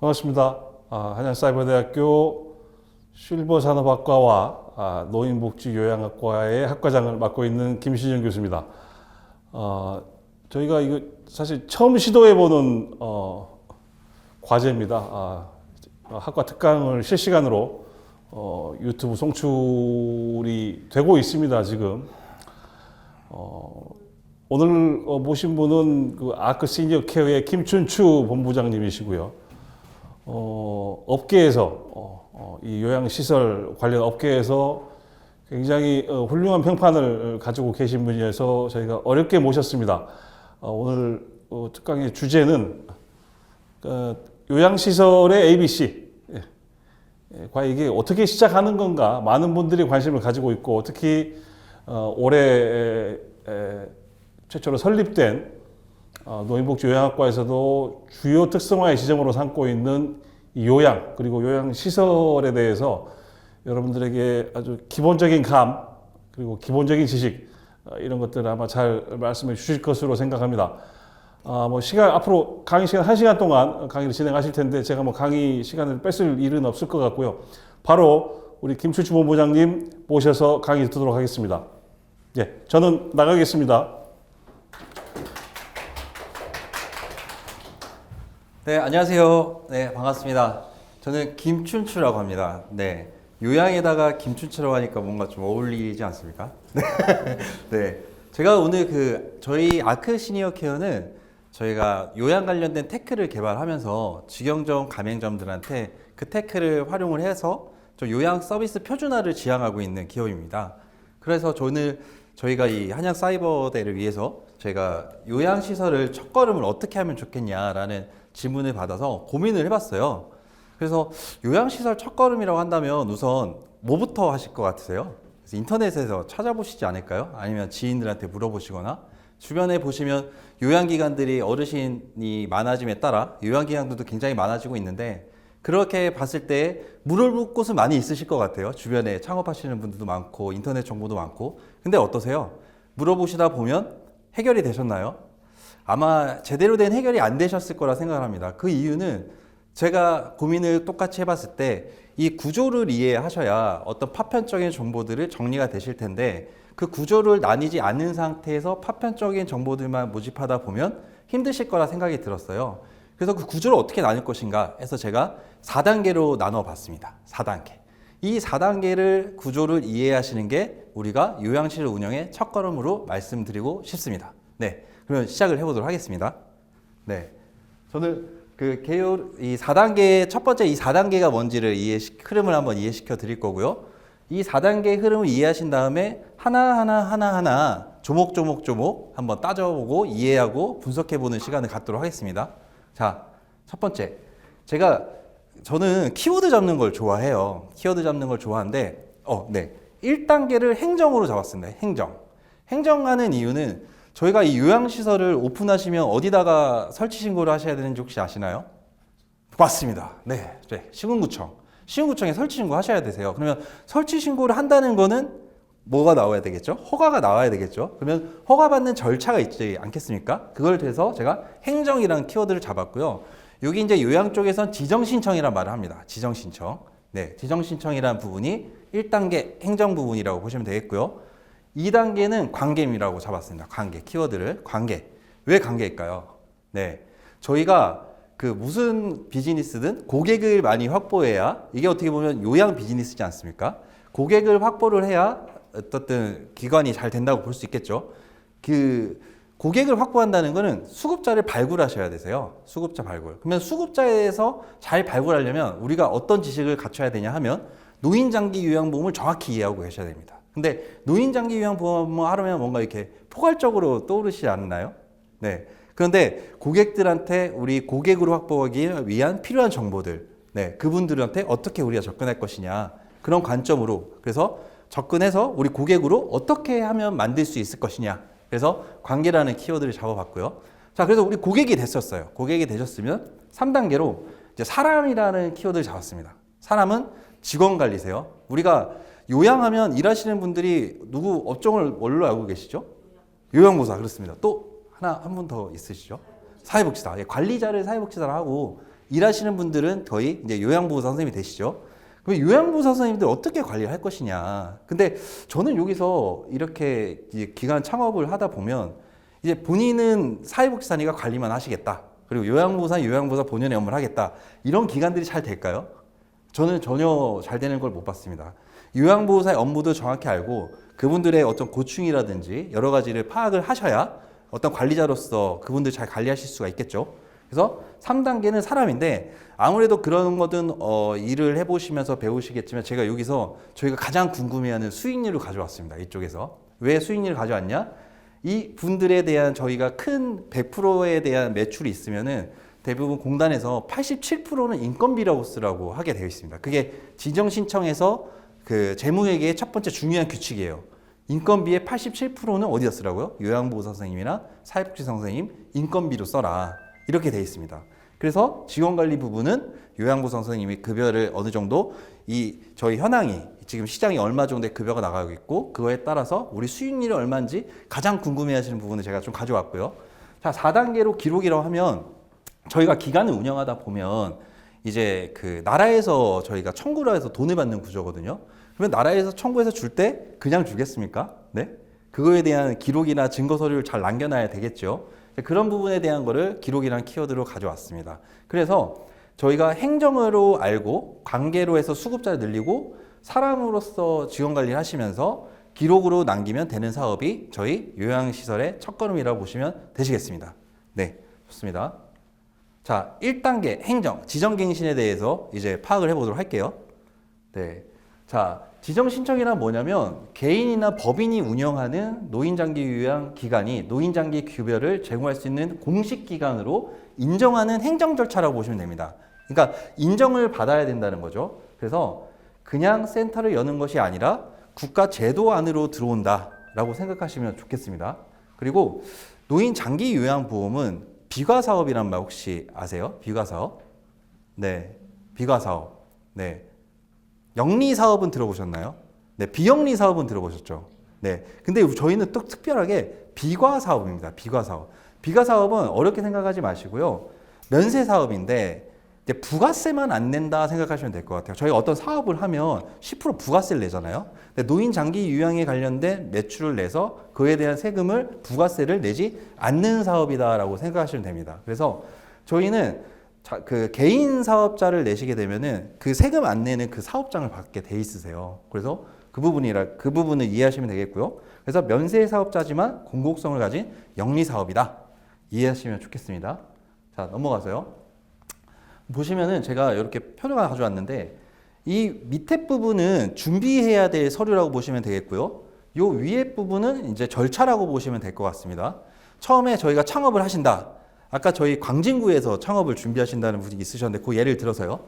반갑습니다. 한양사이버대학교 실버산업학과와 노인복지요양학과의 학과장을 맡고 있는 김신영 교수입니다. 저희가 이거 사실 처음 시도해보는 과제입니다. 학과 특강을 실시간으로 유튜브 송출이 되고 있습니다. 지금 오늘 모신 분은 그 아크 시니어 케어의 김춘추 본부장님이시고요. 업계에서 이 요양시설 관련 업계에서 굉장히 훌륭한 평판을 가지고 계신 분이어서 저희가 어렵게 모셨습니다. 오늘 특강의 주제는 요양시설의 ABC. 과연 이게 어떻게 시작하는 건가? 많은 분들이 관심을 가지고 있고, 특히 올해 최초로 설립된 노인복지요양학과에서도 주요 특성화의 지점으로 삼고 있는 이 요양, 그리고 요양시설에 대해서 여러분들에게 아주 기본적인 감, 그리고 기본적인 지식, 이런 것들을 아마 잘 말씀해 주실 것으로 생각합니다. 앞으로 강의 시간 1시간 동안 강의를 진행하실 텐데, 제가 강의 시간을 뺏을 일은 없을 것 같고요. 바로 우리 김춘추 본부장님 모셔서 강의 듣도록 하겠습니다. 예, 저는 나가겠습니다. 네, 안녕하세요. 네, 반갑습니다. 저는 김춘추라고 합니다. 네, 요양에다가 김춘추라고 하니까 뭔가 좀 어울리지 않습니까? 네, 제가 오늘 저희 아크 시니어 케어는 저희가 요양 관련된 테크를 개발하면서 직영점, 가맹점들한테 그 테크를 활용을 해서 저 요양 서비스 표준화를 지향하고 있는 기업입니다. 그래서 저희가 이 한양사이버대를 위해서 저희가 요양시설을 첫걸음을 어떻게 하면 좋겠냐라는 질문을 받아서 고민을 해봤어요. 그래서 요양시설 첫걸음이라고 한다면 우선 뭐부터 하실 것 같으세요? 그래서 인터넷에서 찾아보시지 않을까요? 아니면 지인들한테 물어보시거나, 주변에 보시면 요양기관들이 어르신이 많아짐에 따라 요양기관들도 굉장히 많아지고 있는데, 그렇게 봤을 때 물어볼 곳은 많이 있으실 것 같아요. 주변에 창업하시는 분들도 많고 인터넷 정보도 많고. 근데 어떠세요? 물어보시다 보면 해결이 되셨나요? 아마 제대로 된 해결이 안 되셨을 거라 생각을 합니다. 그 이유는 제가 고민을 똑같이 해봤을 때 이 구조를 이해하셔야 어떤 파편적인 정보들을 정리가 되실 텐데, 그 구조를 나뉘지 않은 상태에서 파편적인 정보들만 모집하다 보면 힘드실 거라 생각이 들었어요. 그래서 그 구조를 어떻게 나눌 것인가 해서 제가 4단계로 나눠 봤습니다. 4단계. 이 4단계를 구조를 이해하시는 게 우리가 요양실 운영의 첫걸음으로 말씀드리고 싶습니다. 네. 그러면 시작을 해보도록 하겠습니다. 네. 저는 이 4단계, 첫 번째 이 4단계가 뭔지를 흐름을 한번 이해시켜 드릴 거고요. 이 4단계 흐름을 이해하신 다음에 하나하나 조목 한번 따져보고 이해하고 분석해보는 시간을 갖도록 하겠습니다. 자, 첫 번째. 저는 키워드 잡는 걸 좋아해요. 키워드 잡는 걸 좋아하는데, 네. 1단계를 행정으로 잡았습니다. 행정하는 이유는 저희가 이 요양시설을 오픈하시면 어디다가 설치 신고를 하셔야 되는지 혹시 아시나요? 맞습니다. 네. 시군구청에 설치 신고 하셔야 되세요. 그러면 설치 신고를 한다는 거는 뭐가 나와야 되겠죠? 허가가 나와야 되겠죠? 그러면 허가받는 절차가 있지 않겠습니까? 그걸 대해서 제가 행정이라는 키워드를 잡았고요. 여기 이제 요양 쪽에선 지정신청이라는 말을 합니다. 지정신청. 네. 지정신청이라는 부분이 1단계 행정 부분이라고 보시면 되겠고요. 2단계는 관계임이라고 잡았습니다. 키워드를. 왜 관계일까요? 네. 저희가 무슨 비즈니스든 고객을 많이 확보해야, 이게 어떻게 보면 요양 비즈니스지 않습니까? 고객을 확보를 해야 어떤 기관이 잘 된다고 볼 수 있겠죠. 고객을 확보한다는 거는 수급자를 발굴하셔야 되세요. 수급자 발굴. 그러면 수급자에서 잘 발굴하려면 우리가 어떤 지식을 갖춰야 되냐 하면 노인장기 요양보험을 정확히 이해하고 계셔야 됩니다. 근데 노인장기 요양보험을 하려면 뭔가 이렇게 포괄적으로 떠오르시지 않나요? 네. 그런데 고객들한테 우리 고객으로 확보하기 위한 필요한 정보들, 네, 그분들한테 어떻게 우리가 접근할 것이냐, 그런 관점으로, 그래서 접근해서 우리 고객으로 어떻게 하면 만들 수 있을 것이냐, 그래서 관계라는 키워드를 잡아봤고요. 자, 그래서 우리 고객이 됐었어요. 고객이 되셨으면 3단계로 이제 사람이라는 키워드를 잡았습니다. 사람은 직원 관리세요. 우리가 요양하면 일하시는 분들이 누구 업종을 뭘로 알고 계시죠? 요양보사. 그렇습니다. 또 한 분 더 있으시죠? 사회복지사. 관리자를 사회복지사라 하고, 일하시는 분들은 거의 이제 요양보호사 선생님이 되시죠. 그럼 요양보호사 선생님들 어떻게 관리를 할 것이냐. 근데 저는 여기서 이렇게 이제 기관 창업을 하다 보면 이제 본인은 사회복지사니까 관리만 하시겠다. 그리고 요양보호사 본연의 업무를 하겠다. 이런 기관들이 잘 될까요? 저는 전혀 잘 되는 걸 못 봤습니다. 요양보호사의 업무도 정확히 알고 그분들의 어떤 고충이라든지 여러 가지를 파악을 하셔야 어떤 관리자로서 그분들 잘 관리하실 수가 있겠죠. 그래서 3단계는 사람인데 아무래도 그런 거든 일을 해보시면서 배우시겠지만 제가 여기서 저희가 가장 궁금해하는 수익률을 가져왔습니다. 이쪽에서. 왜 수익률을 가져왔냐? 이 분들에 대한 저희가 큰 100%에 대한 매출이 있으면은 대부분 공단에서 87%는 인건비라고 쓰라고 하게 되어 있습니다. 그게 지정 신청에서 그 재무회계의 첫 번째 중요한 규칙이에요. 인건비의 87%는 어디다 쓰라고요? 요양보호사 선생님이나 사회복지사 선생님 인건비로 써라. 이렇게 되어 있습니다. 그래서 직원관리 부분은 요양보호사 선생님이 급여를 어느 정도 저희 현황이 지금 시장이 얼마 정도의 급여가 나가고 있고 그거에 따라서 우리 수익률이 얼마인지 가장 궁금해하시는 부분을 제가 좀 가져왔고요. 자, 4단계로 기록이라고 하면 저희가 기관을 운영하다 보면 이제 그 나라에서 저희가 청구를 해서 돈을 받는 구조거든요. 그러면 나라에서 청구해서 줄 때 그냥 주겠습니까? 네? 그거에 대한 기록이나 증거 서류를 잘 남겨놔야 되겠죠. 그런 부분에 대한 거를 기록이라는 키워드로 가져왔습니다. 그래서 저희가 행정으로 알고 관계로 해서 수급자를 늘리고 사람으로서 직원 관리를 하시면서 기록으로 남기면 되는 사업이 저희 요양시설의 첫걸음이라고 보시면 되시겠습니다. 네, 좋습니다. 자, 1단계 행정, 지정갱신에 대해서 이제 파악을 해보도록 할게요. 네. 자, 지정신청이란 뭐냐면 개인이나 법인이 운영하는 노인장기 요양기관이 노인장기 급여를 제공할 수 있는 공식기관으로 인정하는 행정 절차라고 보시면 됩니다. 그러니까 인정을 받아야 된다는 거죠. 그래서 그냥 센터를 여는 것이 아니라 국가 제도 안으로 들어온다라고 생각하시면 좋겠습니다. 그리고 노인장기 요양보험은 비과사업이란 말 혹시 아세요? 비과사업? 네, 비과사업. 네. 영리 사업은 들어보셨나요? 네, 비영리 사업은 들어보셨죠? 네. 근데 저희는 또 특별하게 비과 사업입니다. 비과 사업. 비과 사업은 어렵게 생각하지 마시고요. 면세 사업인데 이제 부가세만 안 낸다 생각하시면 될 것 같아요. 저희가 어떤 사업을 하면 10% 부가세를 내잖아요. 근데 노인 장기 요양에 관련된 매출을 내서 그에 대한 세금을 부가세를 내지 않는 사업이다라고 생각하시면 됩니다. 그래서 저희는 그 개인 사업자를 내시게 되면은 그 세금 안 내는 그 사업장을 받게 돼 있으세요. 그래서 그 부분을 이해하시면 되겠고요. 그래서 면세 사업자지만 공공성을 가진 영리 사업이다. 이해하시면 좋겠습니다. 자, 넘어가서요. 보시면은 제가 이렇게 표를 가져왔는데 이 밑에 부분은 준비해야 될 서류라고 보시면 되겠고요. 요 위에 부분은 이제 절차라고 보시면 될 것 같습니다. 처음에 저희가 창업을 하신다. 아까 저희 광진구에서 창업을 준비하신다는 분이 있으셨는데 그 예를 들어서요.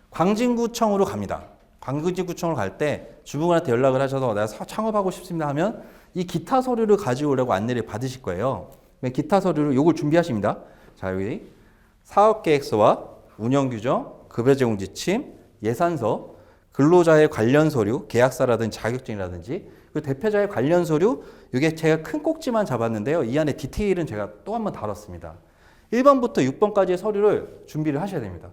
광진구청으로 갑니다. 광진구청으로 갈 때 주무관한테 연락을 하셔서 내가 창업하고 싶습니다 하면 이 기타 서류를 가지고 오라고 안내를 받으실 거예요. 기타 서류를 요걸 준비하십니다. 자, 여기 사업계획서와 운영규정, 급여 제공 지침, 예산서, 근로자의 관련 서류, 계약서라든지 자격증이라든지 그리고 대표자의 관련 서류, 이게 제가 큰 꼭지만 잡았는데요. 이 안에 디테일은 제가 또 한 번 다뤘습니다. 1번부터 6번까지의 서류를 준비를 하셔야 됩니다.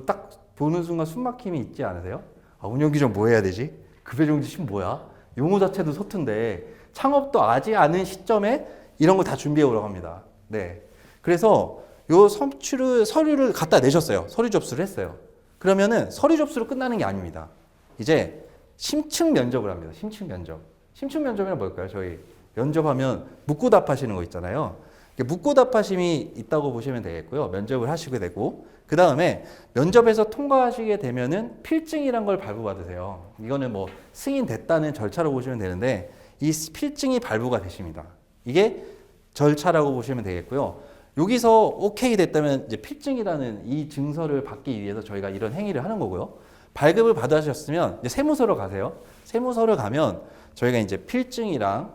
딱 보는 순간 숨막힘이 있지 않으세요? 아, 운영규정 뭐 해야 되지? 급여정지심 뭐야? 용어 자체도 서툰데 창업도 아직 않은 시점에 이런 거 다 준비해 오라고 합니다. 네. 그래서 요 서류를 갖다 내셨어요. 서류 접수를 했어요. 그러면은 서류 접수로 끝나는 게 아닙니다. 이제 심층 면접을 합니다. 심층 면접. 심층 면접이란 뭘까요? 저희 면접하면 묻고 답하시는 거 있잖아요. 묻고 답하심이 있다고 보시면 되겠고요. 면접을 하시게 되고 그 다음에 면접에서 통과하시게 되면은 필증이란 걸 발부받으세요. 이거는 뭐 승인됐다는 절차로 보시면 되는데 이 필증이 발부가 되십니다. 이게 절차라고 보시면 되겠고요. 여기서 오케이 됐다면 이제 필증이라는 이 증서를 받기 위해서 저희가 이런 행위를 하는 거고요. 발급을 받으셨으면 이제 세무서로 가세요. 세무서를 가면 저희가 이제 필증이랑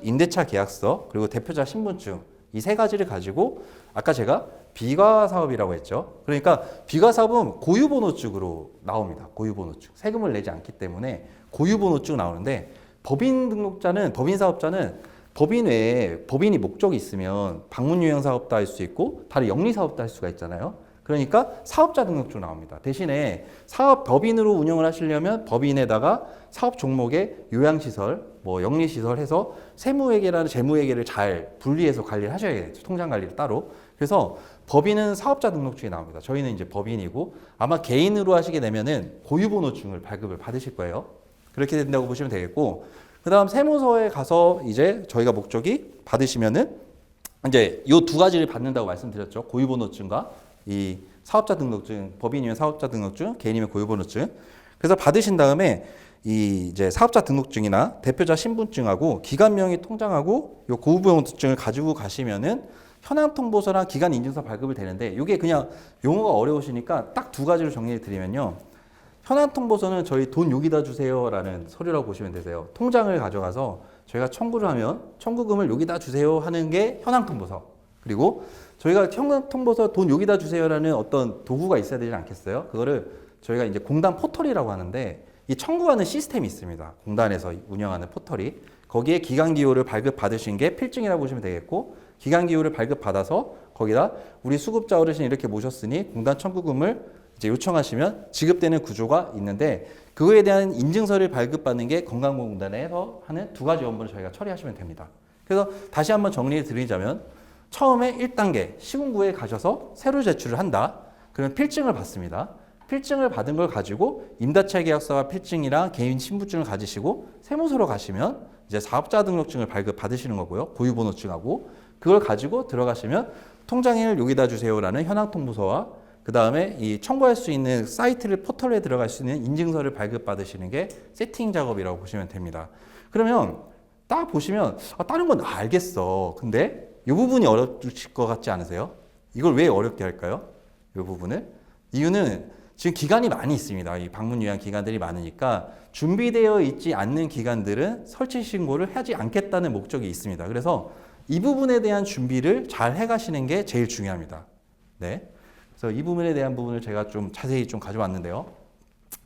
임대차 계약서 그리고 대표자 신분증 이 세 가지를 가지고 아까 제가 비과 사업이라고 했죠. 그러니까 비과 사업은 고유번호증으로 나옵니다. 고유번호증. 세금을 내지 않기 때문에 고유번호증 나오는데 법인 등록자는 법인 사업자는 법인 외에 법인이 목적이 있으면 방문 요양 사업도 할 수 있고 다른 영리 사업도 할 수가 있잖아요. 그러니까 사업자 등록증 나옵니다. 대신에 사업 법인으로 운영을 하시려면 법인에다가 사업 종목에 요양시설, 뭐 영리시설 해서 세무회계라는 재무회계를 잘 분리해서 관리를 하셔야겠죠. 통장 관리를 따로. 그래서 법인은 사업자 등록증이 나옵니다. 저희는 이제 법인이고 아마 개인으로 하시게 되면은 고유번호증을 발급을 받으실 거예요. 그렇게 된다고 보시면 되겠고, 그 다음 세무서에 가서 이제 저희가 목적이 받으시면은 이제 요 두 가지를 받는다고 말씀드렸죠. 고유번호증과 이 사업자 등록증, 법인이면 사업자 등록증, 개인이면 고유번호증. 그래서 받으신 다음에 이 이제 사업자 등록증이나 대표자 신분증하고 기관명의 통장하고 요 고유번호증을 가지고 가시면은 현황통보서랑 기간인증서 발급을 되는데, 이게 그냥 용어가 어려우시니까 딱 두 가지로 정리해 드리면요. 현황통보서는 저희 돈 여기다 주세요라는 서류라고 보시면 되세요. 통장을 가져가서 저희가 청구를 하면 청구금을 여기다 주세요 하는 게 현황통보서. 그리고 저희가 현황통보서 돈 여기다 주세요라는 어떤 도구가 있어야 되지 않겠어요? 그거를 저희가 이제 공단 포털이라고 하는데, 이 청구하는 시스템이 있습니다. 공단에서 운영하는 포털이. 거기에 기간기호를 발급받으신 게 필증이라고 보시면 되겠고, 기간기호를 발급받아서 거기다 우리 수급자 어르신 이렇게 모셨으니 공단 청구금을 이제 요청하시면 지급되는 구조가 있는데, 그거에 대한 인증서를 발급받는 게 건강보험공단에서 하는 두 가지 업무를 저희가 처리하시면 됩니다. 그래서 다시 한번 정리를 드리자면, 처음에 1단계 시군구에 가셔서 새로 제출을 한다. 그러면 필증을 받습니다. 필증을 받은 걸 가지고 임대차 계약서와 필증이랑 개인 신분증을 가지시고 세무서로 가시면 이제 사업자 등록증을 발급 받으시는 거고요. 고유번호증하고 그걸 가지고 들어가시면 통장을 여기다 주세요라는 현황통보서와 그 다음에 이 청구할 수 있는 사이트를 포털에 들어갈 수 있는 인증서를 발급 받으시는 게 세팅 작업이라고 보시면 됩니다. 그러면 딱 보시면 다른 건 알겠어. 근데 이 부분이 어려우실 것 같지 않으세요? 이걸 왜 어렵게 할까요? 이 부분을? 이유는 지금 기간이 많이 있습니다. 이 방문 요양 기간들이 많으니까 준비되어 있지 않는 기간들은 설치 신고를 하지 않겠다는 목적이 있습니다. 그래서 이 부분에 대한 준비를 잘 해가시는 게 제일 중요합니다. 네. 그래서 이 부분에 대한 부분을 제가 좀 자세히 좀 가져왔는데요.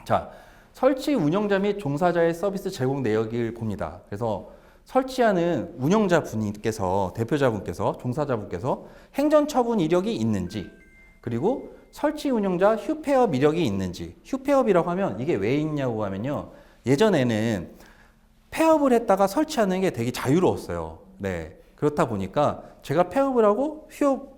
자, 설치 운영자 및 종사자의 서비스 제공 내역을 봅니다. 그래서 설치하는 운영자 분께서, 대표자분께서, 종사자분께서 행정처분 이력이 있는지, 그리고 설치 운영자 휴폐업 이력이 있는지. 휴폐업이라고 하면 이게 왜 있냐고 하면요. 예전에는 폐업을 했다가 설치하는 게 되게 자유로웠어요. 네. 그렇다 보니까 제가 폐업을 하고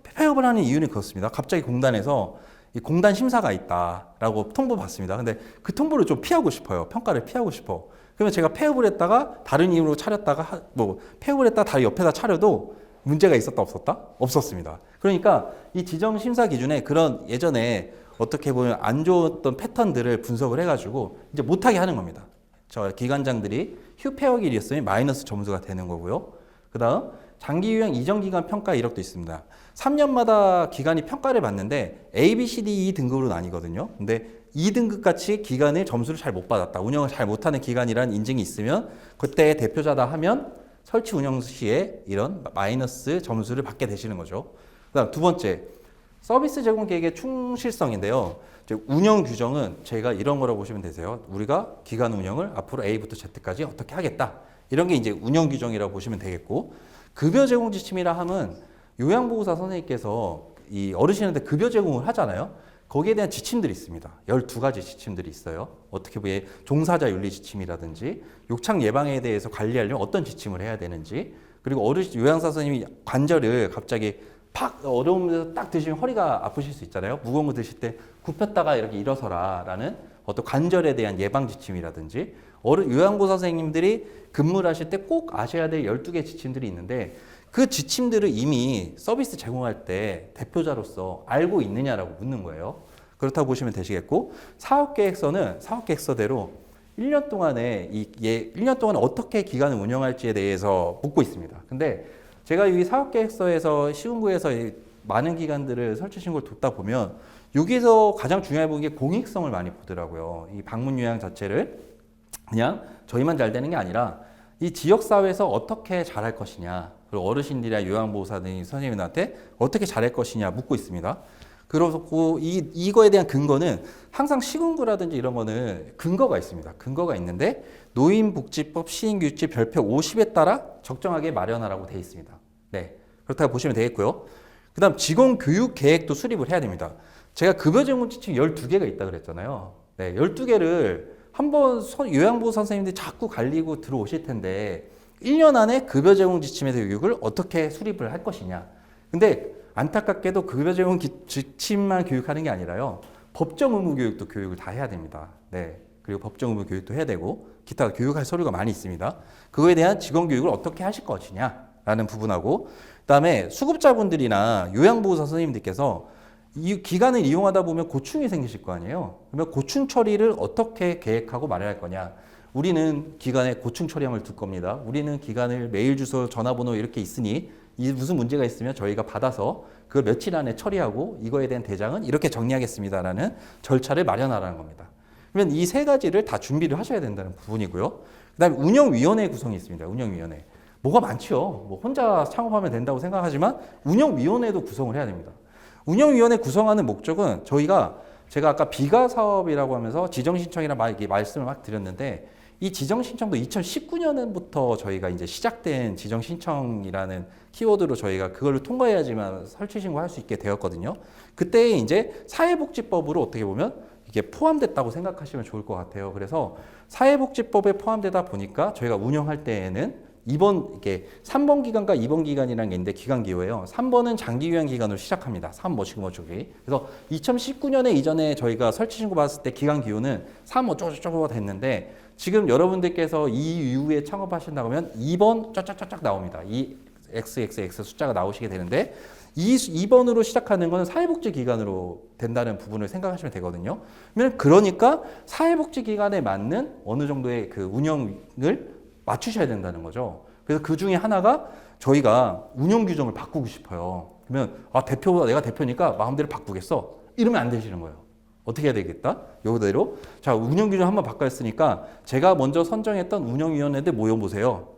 폐업을 하는 이유는 그렇습니다. 갑자기 공단에서 이 공단 심사가 있다라고 통보 받습니다. 근데 그 통보를 좀 피하고 싶어요. 평가를 피하고 싶어. 그러면 제가 폐업을 했다가 다른 이유로 차렸다가 폐업을 했다가 다른 옆에다 차려도 문제가 있었다 없었다? 없었습니다. 그러니까 이 지정 심사 기준에 그런 예전에 어떻게 보면 안 좋았던 패턴들을 분석을 해가지고 이제 못하게 하는 겁니다. 저 기관장들이 휴폐업일이었으면 마이너스 점수가 되는 거고요. 그 다음 장기 유형 이전 기간 평가 이력도 있습니다. 3년마다 기관이 평가를 받는데 A, B, C, D, E 등급으로 나뉘거든요. 근데 2등급 같이 기관의 점수를 잘 못 받았다. 운영을 잘 못하는 기관이라는 인증이 있으면 그때 대표자다 하면 설치 운영 시에 이런 마이너스 점수를 받게 되시는 거죠. 그다음 두 번째, 서비스 제공 계획의 충실성인데요. 운영 규정은 제가 이런 거라고 보시면 되세요. 우리가 기관 운영을 앞으로 A부터 Z까지 어떻게 하겠다. 이런 게 이제 운영 규정이라고 보시면 되겠고, 급여 제공 지침이라 함은 요양보호사 선생님께서 이 어르신한테 급여 제공을 하잖아요. 거기에 대한 지침들이 있습니다. 12가지 지침들이 있어요. 어떻게 보면 종사자 윤리 지침이라든지 욕창 예방에 대해서 관리하려면 어떤 지침을 해야 되는지, 그리고 어르신 요양사 선생님이 관절을 갑자기 팍 어려운 데서 딱 드시면 허리가 아프실 수 있잖아요. 무거운 거 드실 때 굽혔다가 이렇게 일어서라 라는 어떤 관절에 대한 예방 지침이라든지, 요양보호사 선생님들이 근무를 하실 때 꼭 아셔야 될 12개 지침들이 있는데, 그 지침들을 이미 서비스 제공할 때 대표자로서 알고 있느냐라고 묻는 거예요. 그렇다고 보시면 되시겠고, 사업계획서는 사업계획서대로 1년 동안에 1년 동안 어떻게 기간을 운영할지에 대해서 묻고 있습니다. 근데 제가 이 사업계획서에서 시군구에서 많은 기관들을 설치 신고를 돕다 보면 여기서 가장 중요해 보이는 게 공익성을 많이 보더라고요. 이 방문 요양 자체를 그냥 저희만 잘 되는 게 아니라 이 지역사회에서 어떻게 잘할 것이냐, 그리고 어르신들이나 요양보호사들 선생님들한테 어떻게 잘할 것이냐 묻고 있습니다. 그렇고 이거에 대한 근거는 항상 시군구라든지 이런 거는 근거가 있습니다. 근거가 있는데 노인복지법 시행규칙 별표 50에 따라 적정하게 마련하라고 되어 있습니다. 네, 그렇다고 보시면 되겠고요. 그 다음 직원 교육 계획도 수립을 해야 됩니다. 제가 급여 제공 지침이 12개가 있다 그랬잖아요. 네, 12개를 한번 요양보호 선생님들이 자꾸 갈리고 들어오실 텐데 1년 안에 급여 제공 지침에 대한 교육을 어떻게 수립을 할 것이냐. 근데 안타깝게도 급여 제공 지침만 교육하는 게 아니라요. 법정 의무 교육도 교육을 다 해야 됩니다. 네. 그리고 법정 의무 교육도 해야 되고 기타 교육할 서류가 많이 있습니다. 그거에 대한 직원 교육을 어떻게 하실 것이냐라는 부분하고 그다음에 수급자분들이나 요양보호사 선생님들께서 이 기간을 이용하다 보면 고충이 생기실 거 아니에요. 그러면 고충 처리를 어떻게 계획하고 마련할 거냐. 우리는 기간에 고충 처리함을 둘 겁니다. 우리는 기간을 메일 주소 전화번호 이렇게 있으니 무슨 문제가 있으면 저희가 받아서 그걸 며칠 안에 처리하고 이거에 대한 대장은 이렇게 정리하겠습니다라는 절차를 마련하라는 겁니다. 그러면 이 세 가지를 다 준비를 하셔야 된다는 부분이고요. 그다음에 운영위원회 구성이 있습니다. 운영위원회. 뭐가 많죠. 뭐 혼자 창업하면 된다고 생각하지만 운영위원회도 구성을 해야 됩니다. 운영위원회 구성하는 목적은 제가 아까 비가 사업이라고 하면서 지정신청이라 말씀을 막 드렸는데 이 지정신청도 2019년부터 저희가 이제 시작된 지정신청이라는 키워드로 저희가 그걸 통과해야지만 설치 신고할 수 있게 되었거든요. 그때 이제 사회복지법으로 어떻게 보면 이게 포함됐다고 생각하시면 좋을 것 같아요. 그래서 사회복지법에 포함되다 보니까 저희가 운영할 때에는 이게 3번 기간과 2번 기간이라는 게 있는데 기간 기호예요. 3번은 장기 요양 기간으로 시작합니다. 3 뭐시고 뭐저기. 그래서 2019년에 이전에 저희가 설치 신고 받았을 때 기간 기호는 3 어쩌고저쩌고 됐는데 지금 여러분들께서 이 이후에 창업하신다고 하면 2번 쫙쫙쫙쫙 나옵니다. 이 XXX 숫자가 나오시게 되는데 2번으로 시작하는 것은 사회복지 기간으로 된다는 부분을 생각하시면 되거든요. 그러니까 사회복지 기간에 맞는 어느 정도의 그 운영을 맞추셔야 된다는 거죠. 그래서 그 중에 하나가 저희가 운영 규정을 바꾸고 싶어요. 그러면 내가 대표니까 마음대로 바꾸겠어. 이러면 안 되시는 거예요. 어떻게 해야 되겠다? 요대로 자 운영 규정 한번 바꿨으니까 제가 먼저 선정했던 운영위원회들 모여보세요.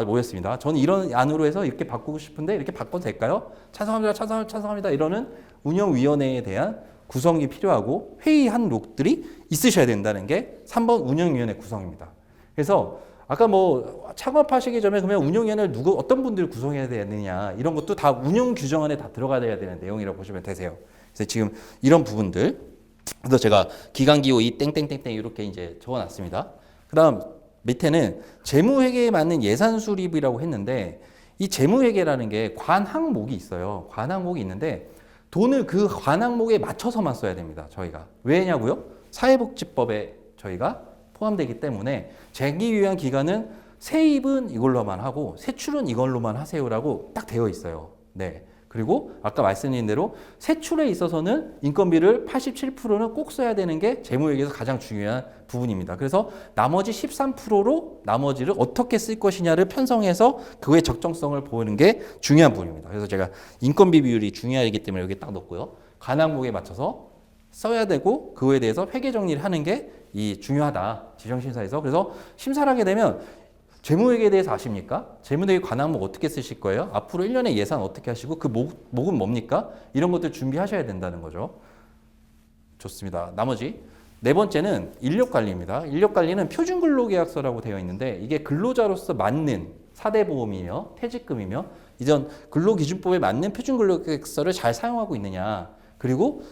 모였습니다. 저는 이런 안으로 해서 이렇게 바꾸고 싶은데 이렇게 바꿔도 될까요? 찬성합니다. 이러는 운영위원회에 대한 구성이 필요하고 회의한 록들이 있으셔야 된다는 게 3번 운영위원회 구성입니다. 그래서 아까 뭐 창업하시기 전에 그러면 운영위원회를 어떤 분들을 구성해야 되느냐 이런 것도 다 운영 규정 안에 다 들어가야 되는 내용이라고 보시면 되세요. 그래서 지금 이런 부분들 그래서 제가 기간기호 이 땡땡땡땡 이렇게 이제 적어놨습니다. 그다음 밑에는 재무회계에 맞는 예산 수립이라고 했는데 이 재무회계라는 게 관항목이 있어요. 관항목이 있는데 돈을 그 관항목에 맞춰서만 써야 됩니다. 저희가 왜냐고요? 사회복지법에 저희가 포함되기 때문에 장기 요양 기간은 세입은 이걸로만 하고 세출은 이걸로만 하세요라고 딱 되어 있어요. 네. 그리고 아까 말씀드린 대로 세출에 있어서는 인건비를 87%는 꼭 써야 되는 게 재무회계에서 가장 중요한 부분입니다. 그래서 나머지 13%로 나머지를 어떻게 쓸 것이냐를 편성해서 그의 적정성을 보는 게 중요한 부분입니다. 그래서 제가 인건비 비율이 중요하기 때문에 여기 딱 넣고요. 관항목에 맞춰서 써야 되고 그거에 대해서 회계 정리를 하는 게 이 중요하다. 지정심사에서. 그래서 심사를 하게 되면 재무회계에 대해서 아십니까? 재무회계 관항목 어떻게 쓰실 거예요? 앞으로 1년에 예산 어떻게 하시고 그 목은 뭡니까? 이런 것들 준비하셔야 된다는 거죠. 좋습니다. 나머지 네 번째는 인력관리입니다. 인력관리는 표준근로계약서라고 되어 있는데 이게 근로자로서 맞는 사대보험이며 퇴직금이며 이전 근로기준법에 맞는 표준근로계약서를 잘 사용하고 있느냐 그리고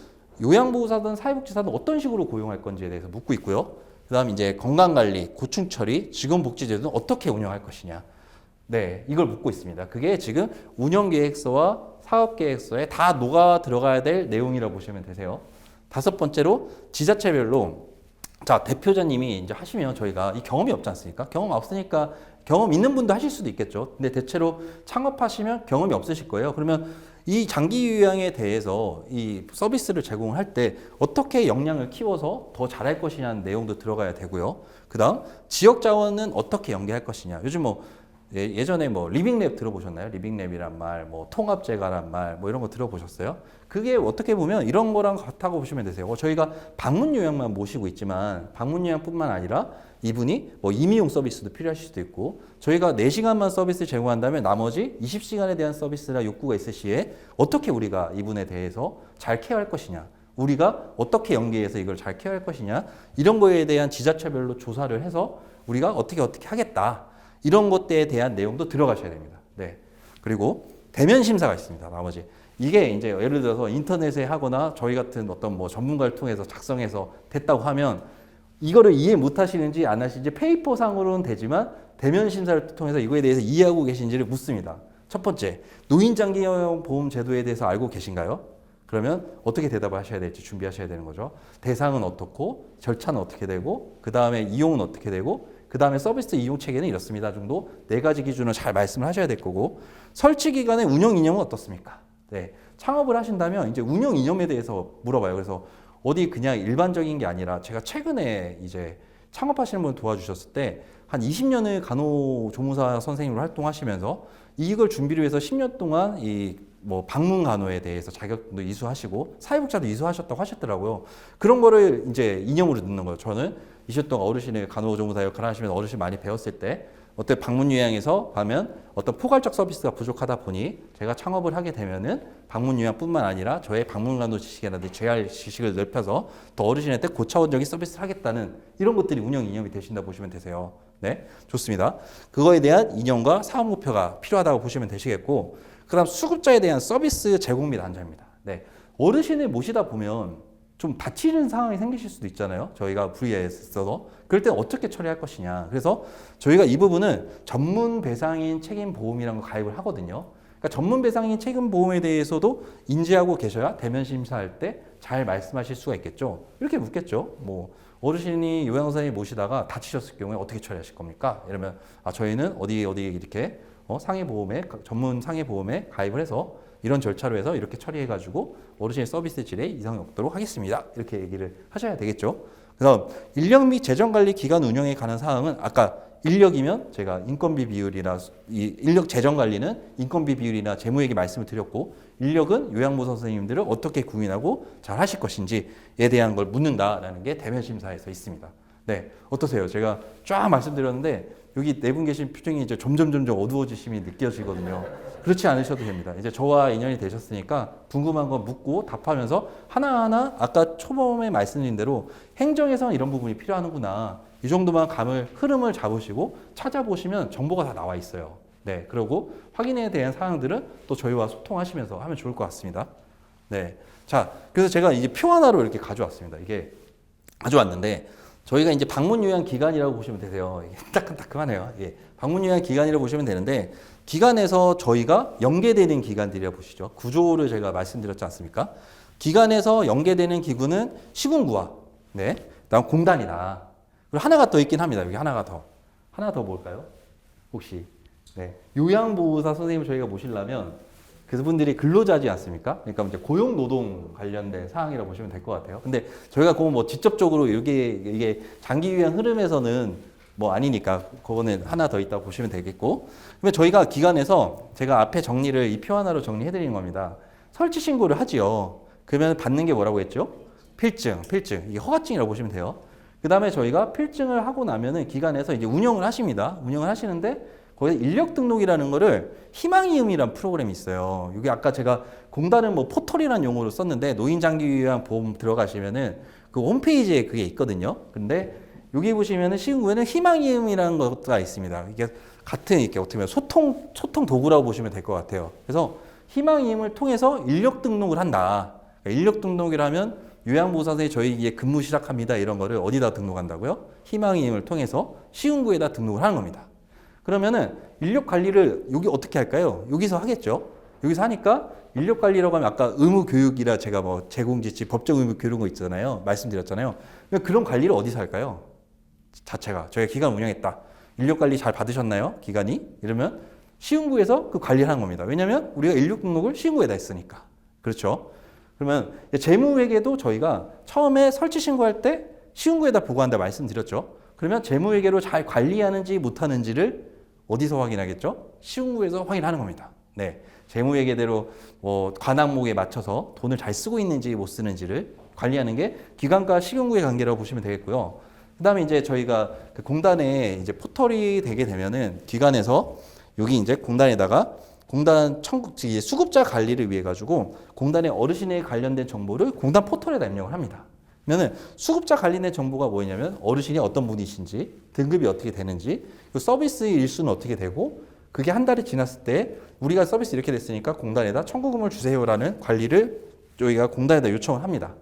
요양보호사든 사회복지사든 어떤 식으로 고용할 건지에 대해서 묻고 있고요. 그 다음 이제 건강관리, 고충처리, 직원복지제도는 어떻게 운영할 것이냐. 네, 이걸 묻고 있습니다. 그게 지금 운영계획서와 사업계획서에 다 녹아 들어가야 될 내용이라고 보시면 되세요. 다섯 번째로 지자체별로 자 대표자님이 이제 하시면 저희가 이 경험이 없지 않습니까? 경험 없으니까 경험 있는 분도 하실 수도 있겠죠. 근데 대체로 창업하시면 경험이 없으실 거예요. 그러면 이 장기 요양에 대해서 이 서비스를 제공할 때 어떻게 역량을 키워서 더 잘할 것이냐는 내용도 들어가야 되고요. 그 다음 지역 자원은 어떻게 연계할 것이냐. 요즘 뭐 예전에 뭐 리빙랩 들어보셨나요? 리빙랩이란 말, 뭐 통합재가란 말, 뭐 이런 거 들어보셨어요? 그게 어떻게 보면 이런 거랑 같다고 보시면 되세요. 저희가 방문 요양만 모시고 있지만 방문 요양뿐만 아니라 이분이 뭐 임의용 서비스도 필요하실 수도 있고 저희가 4시간만 서비스 제공한다면 나머지 20시간에 대한 서비스나 욕구가 있을 시에 어떻게 우리가 이분에 대해서 잘 케어할 것이냐. 우리가 어떻게 연계해서 이걸 잘 케어할 것이냐. 이런 거에 대한 지자체별로 조사를 해서 우리가 어떻게 하겠다. 이런 것들에 대한 내용도 들어가셔야 됩니다. 네. 그리고 대면 심사가 있습니다. 나머지 이게 이제 예를 들어서 인터넷에 하거나 저희 같은 어떤 뭐 전문가를 통해서 작성해서 됐다고 하면 이거를 이해 못 하시는지 안 하시는지 페이퍼상으로는 되지만 대면 심사를 통해서 이거에 대해서 이해하고 계신지를 묻습니다. 첫 번째, 노인장기요양 보험 제도에 대해서 알고 계신가요? 그러면 어떻게 대답을 하셔야 될지 준비하셔야 되는 거죠. 대상은 어떻고, 절차는 어떻게 되고, 그 다음에 이용은 어떻게 되고, 그 다음에 서비스 이용 체계는 이렇습니다 정도 4가지 기준을 잘 말씀을 하셔야 될 거고, 설치 기간의 운영 이념은 어떻습니까? 네, 창업을 하신다면 이제 운영 이념에 대해서 물어봐요. 그래서 어디 그냥 일반적인 게 아니라 제가 최근에 이제 창업하시는 분 도와주셨을 때 한 20년을 간호조무사 선생님으로 활동하시면서 이걸 준비를 위해서 10년 동안 이 뭐 방문 간호에 대해서 자격도 이수하시고 사회복지도 이수하셨다고 하셨더라고요. 그런 거를 이제 이념으로 듣는 거예요. 저는 20년 동안 어르신의 간호조무사 역할을 하시면서 어르신 많이 배웠을 때 어떤 방문 요양에서 가면 어떤 포괄적 서비스가 부족하다 보니 제가 창업을 하게 되면은 방문 요양뿐만 아니라 저의 방문 간호 지식이라든지 재활 지식을 넓혀서 더 어르신한테 고차원적인 서비스를 하겠다는 이런 것들이 운영 이념이 되신다 보시면 되세요. 네, 좋습니다. 그거에 대한 이념과 사업 목표가 필요하다고 보시면 되시겠고, 그다음 수급자에 대한 서비스 제공 및 안전입니다. 네, 어르신을 모시다 보면 좀 다치는 상황이 생기실 수도 있잖아요. 저희가 분야에 있어서 그럴 때 어떻게 처리할 것이냐. 그래서 저희가 이 부분은 전문 배상인 책임 보험이라는 거 가입을 하거든요. 그러니까 전문 배상인 책임 보험에 대해서도 인지하고 계셔야 대면 심사할 때 잘 말씀하실 수가 있겠죠. 이렇게 묻겠죠. 뭐 어르신이 요양원사님 모시다가 다치셨을 경우에 어떻게 처리하실 겁니까? 이러면 저희는 어디 이렇게 상해 보험에 전문 상해 보험에 가입을 해서 이런 절차로 해서 이렇게 처리해가지고 어르신의 서비스 질에 이상이 없도록 하겠습니다. 이렇게 얘기를 하셔야 되겠죠. 그래서 인력 및 재정 관리 기간 운영에 관한 사항은 아까 인력이면 제가 인건비 비율이나 이 인력 재정 관리는 인건비 비율이나 재무회계 말씀을 드렸고, 인력은 요양보호 선생님들을 어떻게 구인하고 잘 하실 것인지에 대한 걸 묻는다라는 게 대면 심사에서 있습니다. 네, 어떠세요? 제가 쫙 말씀드렸는데 여기 네 분 계신 표정이 이제 점점 어두워지심이 느껴지거든요. 그렇지 않으셔도 됩니다. 이제 저와 인연이 되셨으니까 궁금한 거 묻고 답하면서 하나하나 아까 초범에 말씀드린 대로 행정에서는 이런 부분이 필요하는구나. 이 정도만 흐름을 잡으시고 찾아보시면 정보가 다 나와 있어요. 네, 그리고 확인에 대한 사항들은 또 저희와 소통하시면서 하면 좋을 것 같습니다. 네, 자, 그래서 제가 이제 표 하나로 이렇게 가져왔습니다. 이게 가져왔는데 저희가 이제 방문 요양 기간이라고 보시면 되세요. 이게 따끔따끔하네요. 예, 방문 요양 기간이라고 보시면 되는데 기간에서 저희가 연계되는 기관들이라 보시죠. 구조를 제가 말씀드렸지 않습니까? 기관에서 연계되는 기구는 시군구와 네, 그다음 공단이다. 그리고 하나가 더 있긴 합니다. 여기 하나 더 뭘까요? 혹시 네, 요양보호사 선생님 저희가 모시려면 그분들이 근로자지 않습니까? 그러니까 이제 고용노동 관련된 사항이라고 보시면 될 것 같아요. 근데 저희가 그거 뭐 직접적으로 이게 장기 요양 흐름에서는 뭐 아니니까 그거는 하나 더 있다고 보시면 되겠고, 그러면 저희가 기관에서 제가 앞에 정리를 이 표 하나로 정리해드리는 겁니다. 설치 신고를 하지요. 그러면 받는 게 뭐라고 했죠? 필증. 이게 허가증이라고 보시면 돼요. 그 다음에 저희가 필증을 하고 나면은 기관에서 이제 운영을 하십니다. 운영을 하시는데 거기서 인력 등록이라는 거를 희망이음이라는 프로그램이 있어요. 이게 아까 제가 공단은 뭐 포털이라는 용어를 썼는데 노인장기요양 보험 들어가시면은 그 홈페이지에 그게 있거든요. 근데 여기 보시면은 시군구에는 희망이음이라는 것가 있습니다. 이게 같은 이렇게 어떻게 보면 소통 도구라고 보시면 될 것 같아요. 그래서 희망이음을 통해서 인력 등록을 한다. 그러니까 인력 등록이라면 요양보호사 선생님이 저희에 근무 시작합니다. 이런 거를 어디다 등록한다고요? 희망이음을 통해서 시군구에다 등록을 하는 겁니다. 그러면은 인력 관리를 여기 어떻게 할까요? 여기서 하겠죠. 여기서 하니까 인력 관리라고 하면 아까 의무 교육이라 제가 뭐 제공지치 법적 의무 교육 이런 거 있잖아요. 말씀드렸잖아요. 그런 관리를 어디서 할까요? 자체가 저희가 기관 운영했다. 인력 관리 잘 받으셨나요? 기관이? 이러면 시군구에서 그 관리를 하는 겁니다. 왜냐하면 우리가 인력 등록을 시군구에다 했으니까. 그렇죠. 그러면 재무회계도 저희가 처음에 설치 신고할 때 시군구에다 보고한다 말씀드렸죠. 그러면 재무회계로 잘 관리하는지 못하는지를 어디서 확인하겠죠? 시군구에서 확인하는 겁니다. 네, 재무회계대로 뭐 관항목에 맞춰서 돈을 잘 쓰고 있는지 못 쓰는지를 관리하는 게 기관과 시군구의 관계라고 보시면 되겠고요. 그다음에 이제 저희가 그 공단에 이제 포털이 되게 되면은 기관에서 여기 이제 공단에다가 공단 수급자 관리를 위해 가지고 공단의 어르신에 관련된 정보를 공단 포털에다 입력을 합니다. 그러면은 수급자 관련된 정보가 뭐냐면 어르신이 어떤 분이신지, 등급이 어떻게 되는지, 그 서비스 일수는 어떻게 되고, 그게 한 달이 지났을 때 우리가 서비스 이렇게 됐으니까 공단에다 청구금을 주세요라는 관리를 저희가 공단에다 요청을 합니다.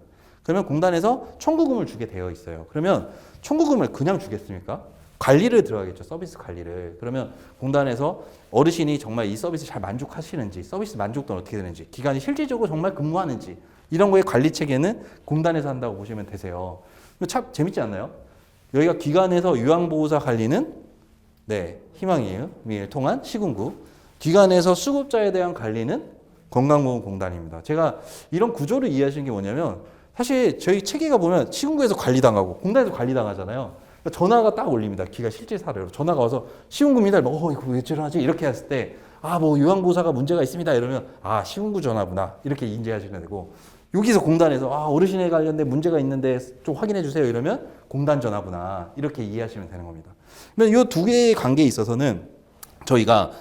그러면 공단에서 청구금을 주게 되어 있어요. 그러면 청구금을 그냥 주겠습니까? 관리를 들어가겠죠. 서비스 관리를. 그러면 공단에서 어르신이 정말 이 서비스 잘 만족하시는지, 서비스 만족도는 어떻게 되는지, 기간이 실질적으로 정말 근무하는지 이런 거의 관리 체계는 공단에서 한다고 보시면 되세요. 참 재밌지 않나요? 여기가 기관에서 요양보호사 관리는 네, 희망을 통한 시군구, 기관에서 수급자에 대한 관리는 건강보험공단입니다. 제가 이런 구조를 이해하시는 게 뭐냐면 사실 저희 체계가 보면 시군구에서 관리당하고 공단에서 관리당하잖아요. 그러니까 전화가 딱 올립니다. 기가 실제 사례로 전화가 와서 시군구입니다. 이거 왜 저러지? 이렇게 했을 때 뭐 요양보호사가 문제가 있습니다. 이러면 시군구 전화구나 이렇게 인지하시면 되고, 여기서 공단에서 어르신에 관련된 문제가 있는데 좀 확인해 주세요 이러면 공단 전화구나 이렇게 이해하시면 되는 겁니다. 그러면 이 두 개의 관계에 있어서는 저희가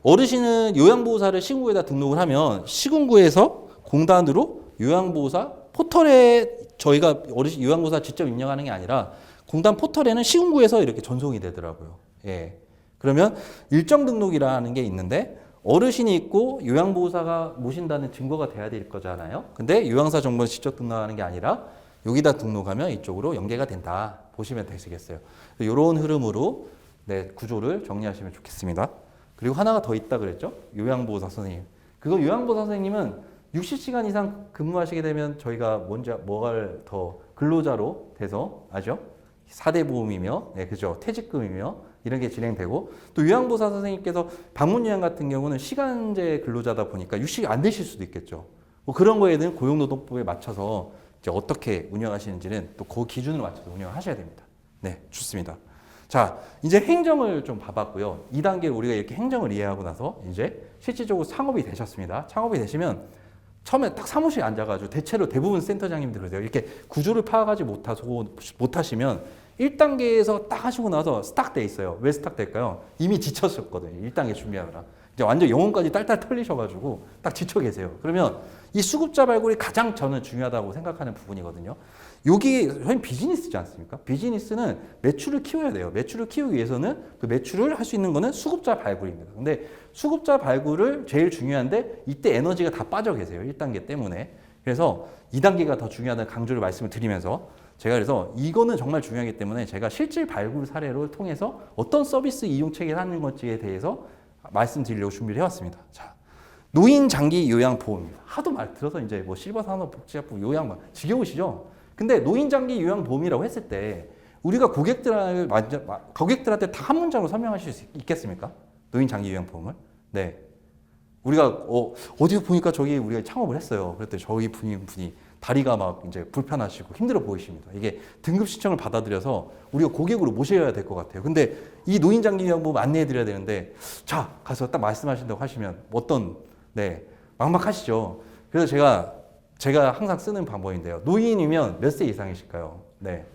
어르신은 요양보호사를 시군구에다 등록을 하면 시군구에서 공단으로 요양보호사 포털에 저희가 어르신 요양보호사 직접 입력하는 게 아니라 공단 포털에는 시군구에서 이렇게 전송이 되더라고요. 예. 그러면 일정 등록이라는 게 있는데 어르신이 있고 요양보호사가 모신다는 증거가 돼야 될 거잖아요. 근데 요양사 정보는 직접 등록하는 게 아니라 여기다 등록하면 이쪽으로 연계가 된다 보시면 되시겠어요. 이런 흐름으로 네, 구조를 정리하시면 좋겠습니다. 그리고 하나가 더 있다 그랬죠? 요양보호사 선생님. 그거 요양보호사 선생님은 60시간 이상 근무하시게 되면 저희가 뭐가 더 근로자로 돼서 아죠? 4대 보험이며, 네, 그죠? 퇴직금이며 이런 게 진행되고, 또 요양보호사 선생님께서 방문요양 같은 경우는 시간제 근로자다 보니까 60이 안 되실 수도 있겠죠. 뭐 그런 거에 대한 고용노동법에 맞춰서 이제 어떻게 운영하시는지는 또 그 기준으로 맞춰서 운영을 하셔야 됩니다. 네, 좋습니다. 자, 이제 행정을 좀 봐봤고요. 2단계 우리가 이렇게 행정을 이해하고 나서 이제 실질적으로 창업이 되셨습니다. 창업이 되시면 처음에 딱 사무실에 앉아가지고 대체로 대부분 센터장님들 그러세요. 이렇게 구조를 파악하지 못하시면 1단계에서 딱 하시고 나서 스탁돼 있어요. 왜 스탁될까요? 이미 지쳤었거든요. 1단계 준비하느라. 이제 완전 영혼까지 딸딸 털리셔가지고 딱 지쳐 계세요. 그러면 이 수급자 발굴이 가장 저는 중요하다고 생각하는 부분이거든요. 여기 저희 비즈니스지 않습니까? 비즈니스는 매출을 키워야 돼요. 매출을 키우기 위해서는 그 매출을 할 수 있는 거는 수급자 발굴입니다. 근데 수급자 발굴을 제일 중요한데 이때 에너지가 다 빠져 계세요. 1단계 때문에. 그래서 2단계가 더 중요하다는 강조를 말씀을 드리면서 제가 그래서 이거는 정말 중요하기 때문에 제가 실질 발굴 사례를 통해서 어떤 서비스 이용 체계를 하는 건지에 대해서 말씀드리려고 준비를 해왔습니다. 자, 노인 장기 요양 보험입니다. 하도 말 들어서 이제 뭐 실버 산업 복지학부 요양 막 지겨우시죠? 근데 노인 장기 요양 보험이라고 했을 때 우리가 고객들한테 다 한 문장으로 설명하실 수 있겠습니까? 노인 장기 요양 보험을? 네. 우리가 어디서 보니까 저기 우리가 창업을 했어요. 그랬더니 저희 분이 다리가 막 이제 불편하시고 힘들어 보이십니다. 이게 등급 신청을 받아들여서 우리가 고객으로 모셔야 될 것 같아요. 근데 이 노인 장기 요양 보험 안내해 드려야 되는데 자, 가서 딱 말씀하신다고 하시면 네, 막막하시죠. 그래서 제가 항상 쓰는 방법인데요. 노인이면 몇 세 이상이실까요? 네.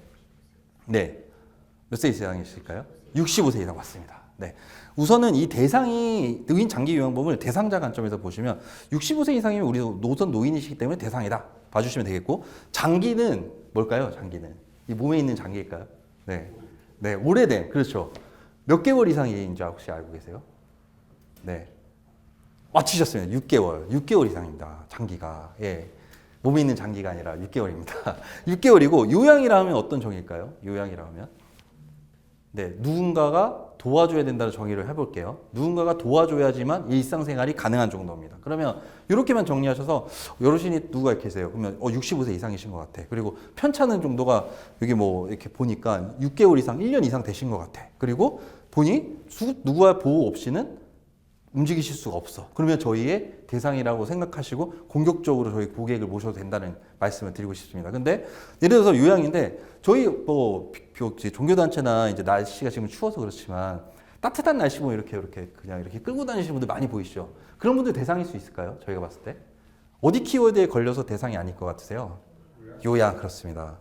몇 세 이상이실까요? 65세 이상 맞습니다. 네. 우선은 이 대상이 노인 장기 요양보험을 대상자 관점에서 보시면 65세 이상이면 우리 노선 노인이시기 때문에 대상이다 봐주시면 되겠고, 장기는 뭘까요? 장기는 이 몸에 있는 장기일까요? 네, 오래된, 그렇죠. 몇 개월 이상인지 혹시 알고 계세요? 네, 맞히셨습니다. 6개월 이상입니다. 장기가. 예. 몸에 있는 장기가 아니라 6개월입니다. 6개월이고 요양이라 하면 어떤 정의일까요? 요양이라 하면 네, 누군가가 도와줘야 된다는 정의를 해볼게요. 누군가가 도와줘야지만 일상생활이 가능한 정도입니다. 그러면 이렇게만 정리하셔서 어르신이 누가 계세요? 그러면 65세 이상이신 것 같아. 그리고 편찮은 정도가 여기 뭐 이렇게 보니까 6개월 이상, 1년 이상 되신 것 같아. 그리고 보니 누구와 보호 없이는 움직이실 수가 없어. 그러면 저희의 대상이라고 생각하시고 공격적으로 저희 고객을 모셔도 된다는 말씀을 드리고 싶습니다. 근데 예를 들어서 요양인데 저희 뭐 종교단체나 이제 날씨가 지금 추워서 그렇지만 따뜻한 날씨 보면 이렇게 그냥 이렇게 끌고 다니시는 분들 많이 보이시죠? 그런 분들 대상일 수 있을까요? 저희가 봤을 때 어디 키워드에 걸려서 대상이 아닐 것 같으세요? 요양, 그렇습니다.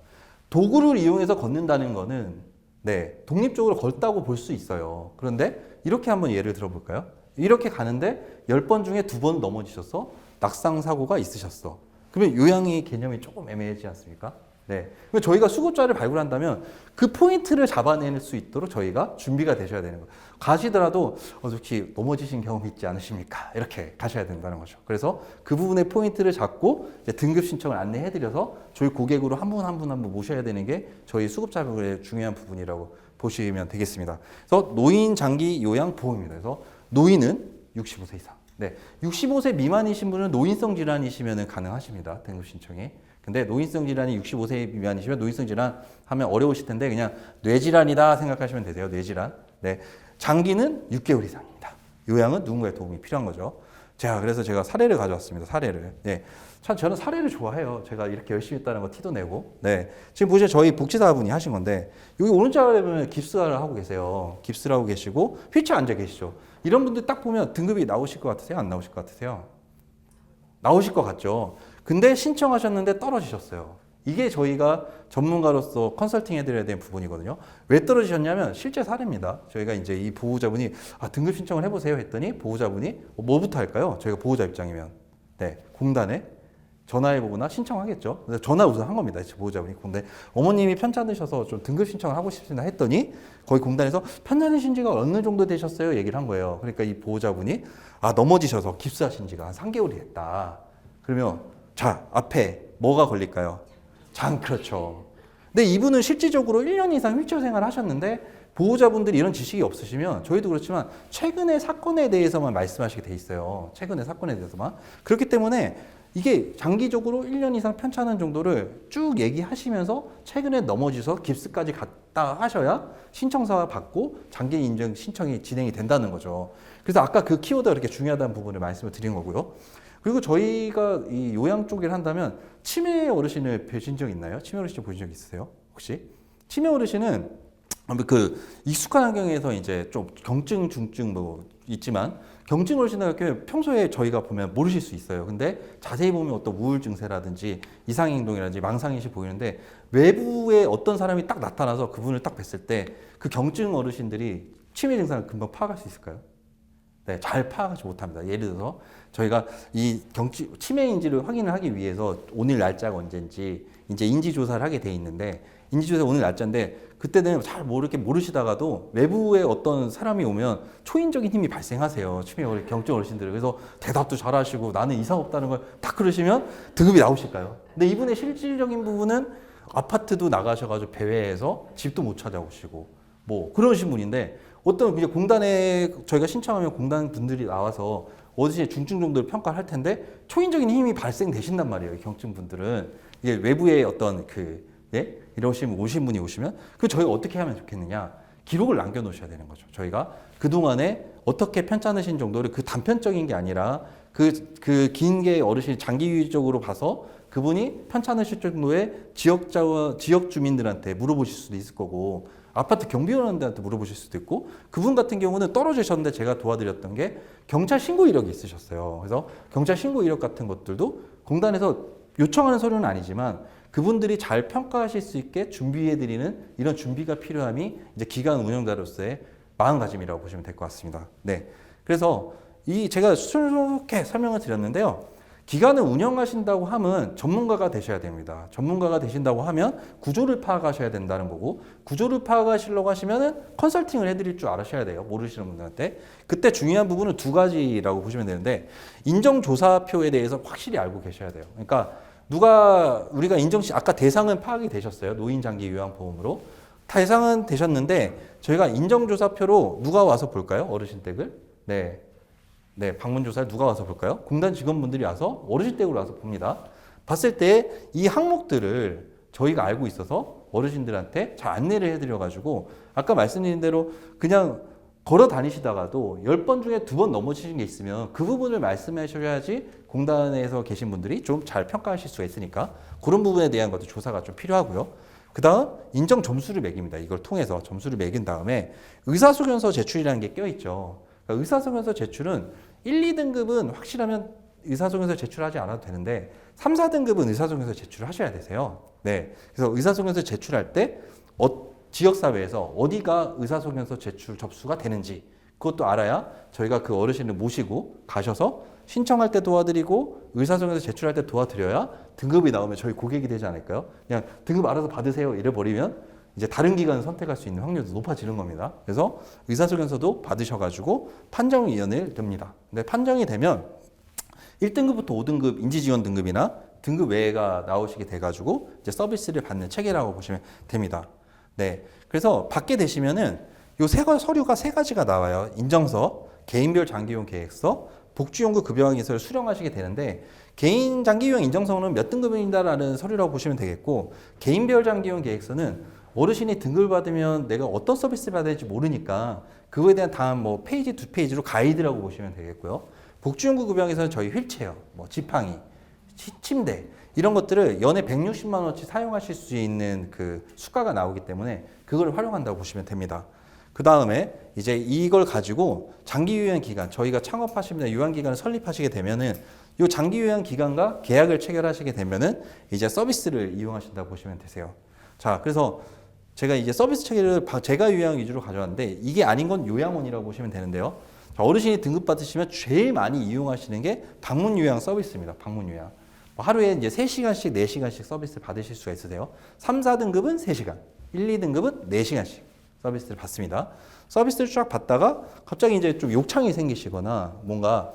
도구를 이용해서 걷는다는 거는 네, 독립적으로 걷다고 볼 수 있어요. 그런데 이렇게 한번 예를 들어볼까요? 이렇게 가는데 10번 중에 2번 넘어지셔서 낙상 사고가 있으셨어. 그러면 요양의 개념이 조금 애매하지 않습니까? 네. 그럼 저희가 수급자를 발굴한다면 그 포인트를 잡아낼 수 있도록 저희가 준비가 되셔야 되는 거예요. 가시더라도 혹시 넘어지신 경험이 있지 않으십니까? 이렇게 가셔야 된다는 거죠. 그래서 그 부분의 포인트를 잡고 이제 등급 신청을 안내해드려서 저희 고객으로 한 분 한 분 한 분 모셔야 되는 게 저희 수급자 발굴의 중요한 부분이라고 보시면 되겠습니다. 그래서 노인 장기 요양 보험입니다. 그래서 노인은 65세 이상. 네. 65세 미만이신 분은 노인성 질환이시면 가능하십니다. 등급 신청이. 근데 노인성 질환이 65세 미만이시면 노인성 질환 하면 어려우실 텐데 그냥 뇌질환이다 생각하시면 되세요. 뇌질환. 네. 장기는 6개월 이상입니다. 요양은 누군가의 도움이 필요한 거죠. 자, 그래서 제가 사례를 가져왔습니다. 사례를. 네. 참 저는 사례를 좋아해요. 제가 이렇게 열심히 했다는 거 티도 내고. 네. 지금 보시면 저희 복지사분이 하신 건데 여기 오른쪽에 보면 깁스를 하고 계세요. 깁스를 하고 계시고 휠체어 앉아 계시죠. 이런 분들 딱 보면 등급이 나오실 것 같으세요? 안 나오실 것 같으세요? 나오실 것 같죠. 근데 신청하셨는데 떨어지셨어요. 이게 저희가 전문가로서 컨설팅 해드려야 되는 부분이거든요. 왜 떨어지셨냐면 실제 사례입니다. 저희가 이제 이 보호자분이 등급 신청을 해보세요 했더니 보호자분이 뭐부터 할까요? 저희가 보호자 입장이면 네, 공단에 전화해보거나 신청하겠죠. 그래서 전화 우선 한 겁니다. 보호자분이 공단에 어머님이 편찮으셔서 좀 등급 신청을 하고 싶습니다 했더니 거기 공단에서 편찮으신 지가 어느 정도 되셨어요? 얘기를 한 거예요. 그러니까 이 보호자분이 넘어지셔서 깁스하신 지가 한 3개월이 됐다. 그러면 자 앞에 뭐가 걸릴까요? 그렇죠. 근데 이분은 실질적으로 1년 이상 휠체어 생활을 하셨는데 보호자분들이 이런 지식이 없으시면 저희도 그렇지만 최근의 사건에 대해서만 말씀하시게 돼 있어요. 최근의 사건에 대해서만. 그렇기 때문에 이게 장기적으로 1년 이상 편찮은 정도를 쭉 얘기하시면서 최근에 넘어지서 깁스까지 갔다 하셔야 신청서가 받고 장기 인증 신청이 진행이 된다는 거죠. 그래서 아까 그 키워드가 그렇게 중요하다는 부분을 말씀을 드린 거고요. 그리고 저희가 이 요양 쪽을 한다면 치매 어르신을 뵈신 적 있나요? 치매 어르신 보신 적 있으세요? 혹시? 치매 어르신은 그 익숙한 환경에서 이제 좀 경증, 중증 뭐 있지만 경증 어르신들 같은 평소에 저희가 보면 모르실 수 있어요. 근데 자세히 보면 어떤 우울 증세라든지 이상 행동이라든지 망상인식 보이는데 외부에 어떤 사람이 딱 나타나서 그분을 딱 뵀을 때 그 경증 어르신들이 치매 증상을 금방 파악할 수 있을까요? 네, 잘 파악하지 못합니다. 예를 들어서 저희가 이 치매인지를 확인을 하기 위해서 오늘 날짜가 언제인지 이제 인지조사를 하게 돼 있는데 인지조사 오늘 날짜인데 그때는 잘 모르시다가도 외부에 어떤 사람이 오면 초인적인 힘이 발생하세요. 치매 경증 어르신들은. 그래서 대답도 잘하시고 나는 이상 없다는 걸 딱 그러시면 등급이 나오실까요? 근데 이분의 실질적인 부분은 아파트도 나가셔가지고 배회해서 집도 못 찾아오시고 뭐 그러신 분인데 어떤 이제 공단에 저희가 신청하면 공단 분들이 나와서 어르신의 중증 정도를 평가를 할 텐데 초인적인 힘이 발생되신단 말이에요. 경증 분들은 이게 외부의 어떤 이러시면 오신 분이 오시면 그 저희가 어떻게 하면 좋겠느냐 기록을 남겨놓으셔야 되는 거죠. 저희가 그 동안에 어떻게 편찮으신 정도를 그 단편적인 게 아니라 그 긴 게 어르신이 장기적으로 봐서 그분이 편찮으실 정도의 지역 주민들한테 물어보실 수도 있을 거고 아파트 경비원한테 물어보실 수도 있고 그분 같은 경우는 떨어지셨는데 제가 도와드렸던 게 경찰 신고 이력이 있으셨어요. 그래서 경찰 신고 이력 같은 것들도 공단에서 요청하는 서류는 아니지만 그분들이 잘 평가하실 수 있게 준비해드리는 이런 준비가 필요함이 이제 기관 운영자로서의 마음가짐이라고 보시면 될 것 같습니다. 네. 그래서 제가 순수하게 설명을 드렸는데요. 기관을 운영하신다고 하면 전문가가 되셔야 됩니다. 전문가가 되신다고 하면 구조를 파악하셔야 된다는 거고 구조를 파악하시려고 하시면 컨설팅을 해드릴 줄 알으셔야 돼요. 모르시는 분들한테. 그때 중요한 부분은 두 가지라고 보시면 되는데 인정조사표에 대해서 확실히 알고 계셔야 돼요. 그러니까 우리가 아까 대상은 파악이 되셨어요. 노인장기 요양보험으로. 대상은 되셨는데 저희가 인정조사표로 누가 와서 볼까요? 어르신 댁을? 네, 방문조사를 누가 와서 볼까요? 공단 직원분들이 와서 어르신 댁으로 와서 봅니다. 봤을 때 이 항목들을 저희가 알고 있어서 어르신들한테 잘 안내를 해드려가지고 아까 말씀드린 대로 그냥 걸어 다니시다가도 10번 중에 2번 넘어지신 게 있으면 그 부분을 말씀해 주셔야지 공단에서 계신 분들이 좀 잘 평가하실 수가 있으니까 그런 부분에 대한 것도 조사가 좀 필요하고요. 그 다음 인정 점수를 매깁니다. 이걸 통해서 점수를 매긴 다음에 의사소견서 제출이라는 게 껴있죠. 그러니까 의사소견서 제출은 1, 2등급은 확실하면 의사소견서 제출하지 않아도 되는데 3, 4등급은 의사소견서 제출을 하셔야 되세요. 네. 그래서 의사소견서 제출할 때 지역사회에서 어디가 의사소견서 제출 접수가 되는지 그것도 알아야 저희가 그 어르신을 모시고 가셔서 신청할 때 도와드리고 의사소견서 제출할 때 도와드려야 등급이 나오면 저희 고객이 되지 않을까요? 그냥 등급 알아서 받으세요 이래 버리면 이제 다른 기관을 선택할 수 있는 확률도 높아지는 겁니다. 그래서 의사소견서도 받으셔가지고 판정위원회를 듭니다. 근데 판정이 되면 1등급부터 5등급 인지지원 등급이나 등급 외가 나오시게 돼가지고 이제 서비스를 받는 체계라고 보시면 됩니다. 네, 그래서 받게 되시면은 요 서류가 세 가지가 나와요. 인정서, 개인별 장기요양 계획서, 복지연구 급여기서를 수령하시게 되는데 개인 장기요양 인정서는 몇 등급입니다라는 서류라고 보시면 되겠고 개인별 장기요양 계획서는 어르신이 등급을 받으면 내가 어떤 서비스를 받아야 될지 모르니까 그거에 대한 다음 뭐 페이지 두 페이지로 가이드라고 보시면 되겠고요. 복지연구 급여에서는 저희 휠체어, 뭐 지팡이, 침대 이런 것들을 연에 160만 원어치 사용하실 수 있는 그 수가가 나오기 때문에 그걸 활용한다고 보시면 됩니다. 그 다음에 이제 이걸 가지고 장기 요양 기간 저희가 창업하시면 요양 기간을 설립하시게 되면은 요 장기 요양 기간과 계약을 체결하시게 되면은 이제 서비스를 이용하신다고 보시면 되세요. 자, 그래서 제가 이제 서비스 체계를 제가 요양 위주로 가져왔는데 이게 아닌 건 요양원이라고 보시면 되는데요. 자, 어르신이 등급 받으시면 제일 많이 이용하시는 게 방문 요양 서비스입니다. 방문 요양. 하루에 이제 3시간씩, 4시간씩 서비스를 받으실 수가 있으세요. 3, 4등급은 3시간, 1, 2등급은 4시간씩 서비스를 받습니다. 서비스를 쫙 받다가 갑자기 이제 좀 욕창이 생기시거나 뭔가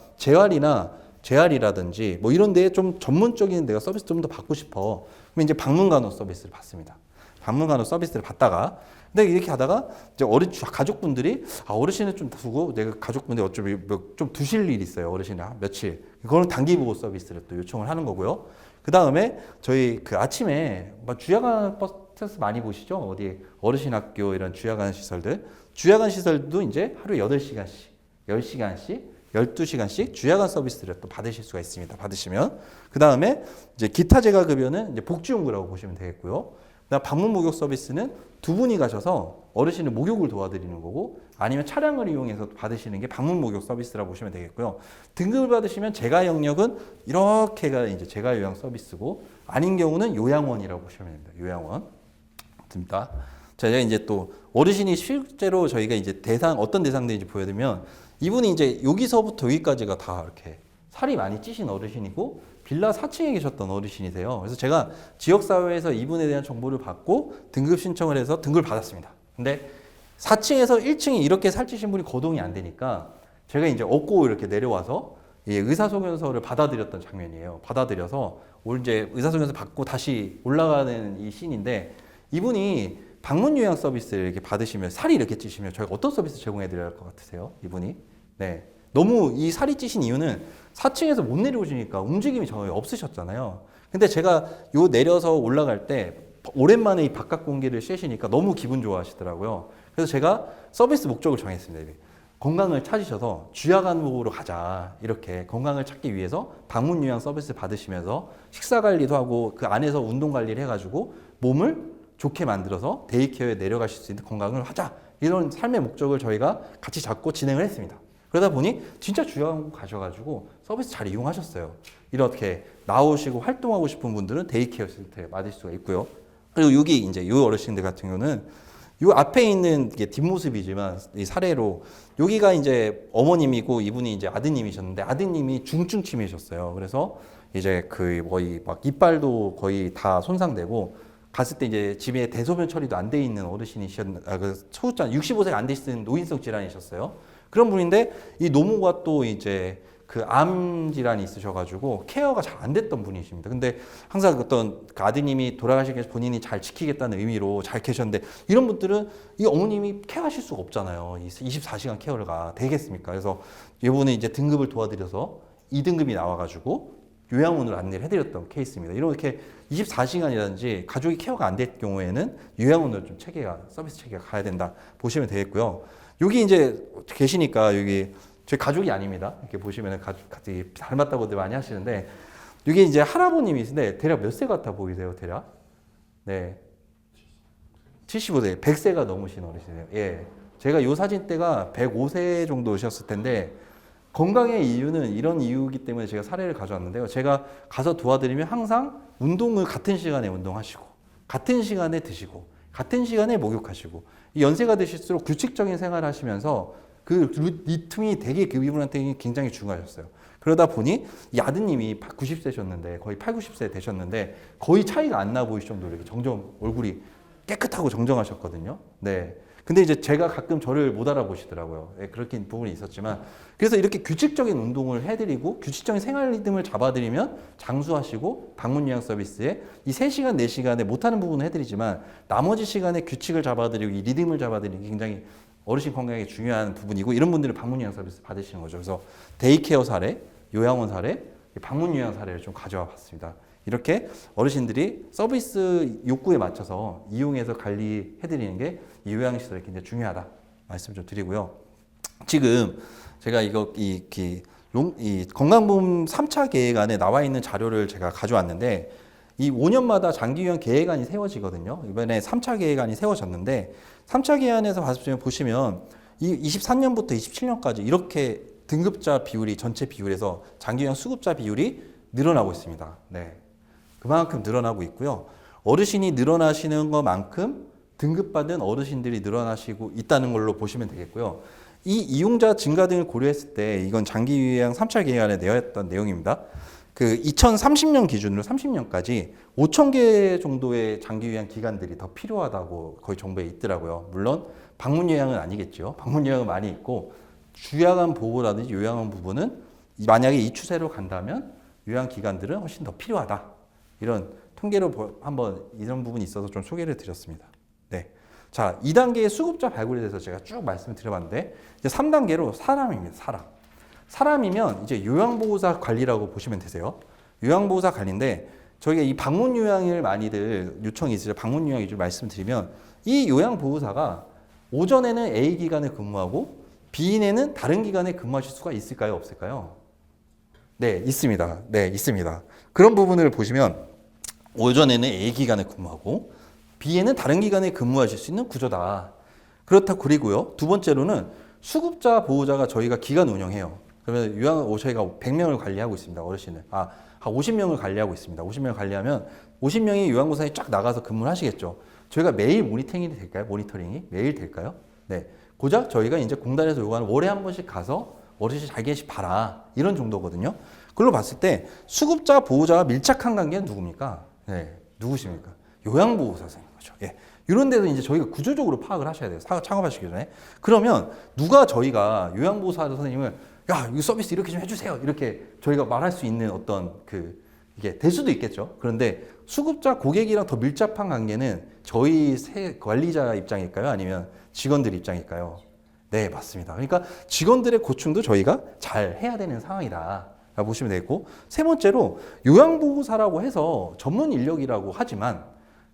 재활이라든지 뭐 이런 데에 좀 전문적인 내가 서비스 좀 더 받고 싶어. 그러면 이제 방문간호 서비스를 받습니다. 방문간호 서비스를 받다가 근데 이렇게 하다가 이제 가족분들이 어르신을 좀 두고 내가 가족분들이 어차피 좀 두실 일이 있어요. 어르신을 며칠. 그거는 단기 보호 서비스를 또 요청을 하는 거고요. 그 다음에 저희 그 아침에 주야간 버스 많이 보시죠? 어디 어르신 학교 이런 주야간 시설들. 주야간 시설도 이제 하루에 8시간씩, 10시간씩, 12시간씩 주야간 서비스를 또 받으실 수가 있습니다. 받으시면. 그 다음에 이제 기타 재가급여는 이제 복지용구라고 보시면 되겠고요. 그다음 방문 목욕 서비스는 두 분이 가셔서 어르신을 목욕을 도와드리는 거고 아니면 차량을 이용해서 받으시는 게 방문 목욕 서비스라고 보시면 되겠고요. 등급을 받으시면 재가 영역은 이렇게가 이제 재가 요양 서비스고 아닌 경우는 요양원이라고 보시면 됩니다. 요양원. 됩니다. 제가 이제 또 어르신이 실제로 저희가 이제 어떤 대상들인지 보여드리면 이분이 이제 여기서부터 여기까지가 다 이렇게 살이 많이 찌신 어르신이고 빌라 4층에 계셨던 어르신이세요. 그래서 제가 지역사회에서 이분에 대한 정보를 받고 등급 신청을 해서 등급을 받았습니다. 근데 4층에서 1층에 이렇게 살찌신 분이 거동이 안 되니까 제가 이제 업고 이렇게 내려와서 의사소견서를 받아들였던 장면이에요. 받아들여서 이제 의사소견서 받고 다시 올라가는 이 씬인데 이분이 방문 요양 서비스를 이렇게 받으시면 살이 이렇게 찌시면 저희가 어떤 서비스 제공해 드려야 할 것 같으세요? 이분이? 네. 너무 이 살이 찌신 이유는 4층에서 못 내려오시니까 움직임이 전혀 없으셨잖아요. 근데 제가 내려서 올라갈 때 오랜만에 이 바깥 공기를 쐬시니까 너무 기분 좋아하시더라고요. 그래서 제가 서비스 목적을 정했습니다. 건강을 찾으셔서 주야간목으로 가자. 이렇게 건강을 찾기 위해서 방문 요양 서비스 받으시면서 식사 관리도 하고 그 안에서 운동 관리를 해가지고 몸을 좋게 만들어서 데이케어에 내려가실 수 있는 건강을 하자. 이런 삶의 목적을 저희가 같이 잡고 진행을 했습니다. 그러다 보니 진짜 주야간 가셔가지고 서비스 잘 이용하셨어요. 이렇게 나오시고 활동하고 싶은 분들은 데이케어 센터에 맞을 수가 있고요. 그리고 여기 이제 요 어르신들 같은 경우는 요 앞에 있는 게 뒷모습이지만 이 사례로 여기가 이제 어머님이고 이분이 이제 아드님이셨는데 아드님이 중증 치매셨어요. 그래서 이제 거의 막 이빨도 거의 다 손상되고 갔을 때 이제 집에 대소변 처리도 안 돼 있는 소유자 65세가 안 되시는 노인성 질환이셨어요. 그런 분인데 이 노모가 또 이제 그 암 질환이 있으셔가지고 케어가 잘 안 됐던 분이십니다. 근데 항상 어떤 그 아드님이 돌아가시기 위해서 본인이 잘 지키겠다는 의미로 잘 계셨는데 이런 분들은 이 어머님이 케어하실 수가 없잖아요. 24시간 케어가 되겠습니까? 그래서 이분은 이제 등급을 도와드려서 2등급이 나와가지고 요양원으로 안내를 해드렸던 케이스입니다. 이렇게 24시간이라든지 가족이 케어가 안 될 경우에는 요양원으로 좀 서비스 체계가 가야 된다 보시면 되겠고요. 여기 이제 계시니까 여기 저희 가족이 아닙니다. 이렇게 보시면 같이 닮았다고들 많이 하시는데 여기 이제 할아버님이신데 대략 몇 세 같아 보이세요? 대략? 네. 75세, 100세가 넘으신 어르신이에요. 예. 제가 요 사진 때가 105세 정도셨을 텐데 건강의 이유는 이런 이유이기 때문에 제가 사례를 가져왔는데요. 제가 가서 도와드리면 항상 운동을 같은 시간에 운동하시고 같은 시간에 드시고 같은 시간에 목욕하시고 연세가 드실수록 규칙적인 생활을 하시면서 그 리듬이 되게 이분한테 굉장히 중요하셨어요. 그러다 보니 이 아드님이 90세셨는데 거의 8, 90세 되셨는데 거의 차이가 안 나 보일 정도로 이렇게 정정 얼굴이 깨끗하고 정정하셨거든요. 네. 근데 이제 제가 가끔 저를 못 알아보시더라고요. 네, 그렇게 부분이 있었지만 그래서 이렇게 규칙적인 운동을 해드리고 규칙적인 생활 리듬을 잡아드리면 장수하시고 방문 요양 서비스에 이 3시간, 4시간에 못하는 부분은 해드리지만 나머지 시간에 규칙을 잡아드리고 이 리듬을 잡아드리는 게 굉장히 어르신 건강에 중요한 부분이고 이런 분들은 방문 요양 서비스 받으시는 거죠. 그래서 데이케어 사례, 요양원 사례, 방문 요양 사례를 좀 가져와 봤습니다. 이렇게 어르신들이 서비스 욕구에 맞춰서 이용해서 관리해드리는 게 이 요양시설이 굉장히 중요하다 말씀 좀 드리고요. 지금 제가 이 건강보험 3차 계획안에 나와 있는 자료를 제가 가져왔는데 이 5년마다 장기요양 계획안이 세워지거든요. 이번에 3차 계획안이 세워졌는데 3차 계획안에서 보시면 이 23년부터 27년까지 이렇게 등급자 비율이 전체 비율에서 장기요양 수급자 비율이 늘어나고 있습니다. 네. 그만큼 늘어나고 있고요. 어르신이 늘어나시는 것만큼 등급받은 어르신들이 늘어나시고 있다는 걸로 보시면 되겠고요. 이 이용자 증가 등을 고려했을 때 이건 장기요양 3차 계획안에 내었던 내용입니다. 그 2030년 기준으로 30년까지 5,000개 정도의 장기요양 기관들이 더 필요하다고 거의 정부에 있더라고요. 물론 방문요양은 아니겠죠. 방문요양은 많이 있고 주야간 보호라든지 요양원 부분은 만약에 이 추세로 간다면 요양기관들은 훨씬 더 필요하다. 이런 통계로 한번 이런 부분이 있어서 좀 소개를 드렸습니다. 네. 자, 2단계의 수급자 발굴에 대해서 제가 쭉 말씀을 드려봤는데 이제 3단계로 사람입니다. 사람이면 이제 요양보호사 관리라고 보시면 되세요. 요양보호사 관리인데 저희가 이 방문 요양을 많이들 요청이 있으죠. 방문 요양 위주로 말씀드리면 이 요양보호사가 오전에는 A 기관에 근무하고 B인에는 다른 기관에 근무하실 수가 있을까요? 없을까요? 네, 있습니다. 네, 있습니다. 그런 부분을 보시면 오전에는 A 기관에 근무하고 B에는 다른 기관에 근무하실 수 있는 구조다. 그렇다 그리고요. 두 번째로는 수급자 보호자가 저희가 기관 운영해요. 그러면 저희가 100명을 관리하고 있습니다. 어르신을. 한 50명을 관리하고 있습니다. 50명을 관리하면 50명이 요양보호사에 쫙 나가서 근무를 하시겠죠. 저희가 매일 모니터링이 될까요? 모니터링이 매일 될까요? 네. 고작 저희가 이제 공단에서 요구하는 월에 한 번씩 가서 어르신 잘 계시 봐라. 이런 정도거든요. 그걸로 봤을 때 수급자 보호자와 밀착한 관계는 누굽니까? 네. 누구십니까? 요양보호사 선생님 거죠. 예. 이런 데서 이제 저희가 구조적으로 파악을 하셔야 돼요. 창업하시기 전에. 그러면 누가 저희가 요양보호사 선생님을 야, 이 서비스 이렇게 좀 해주세요. 이렇게 저희가 말할 수 있는 어떤 이게 될 수도 있겠죠. 그런데 수급자 고객이랑 더 밀접한 관계는 저희 관리자 입장일까요? 아니면 직원들 입장일까요? 네, 맞습니다. 그러니까 직원들의 고충도 저희가 잘 해야 되는 상황이다. 라고 보시면 되겠고, 세 번째로 요양보호사라고 해서 전문 인력이라고 하지만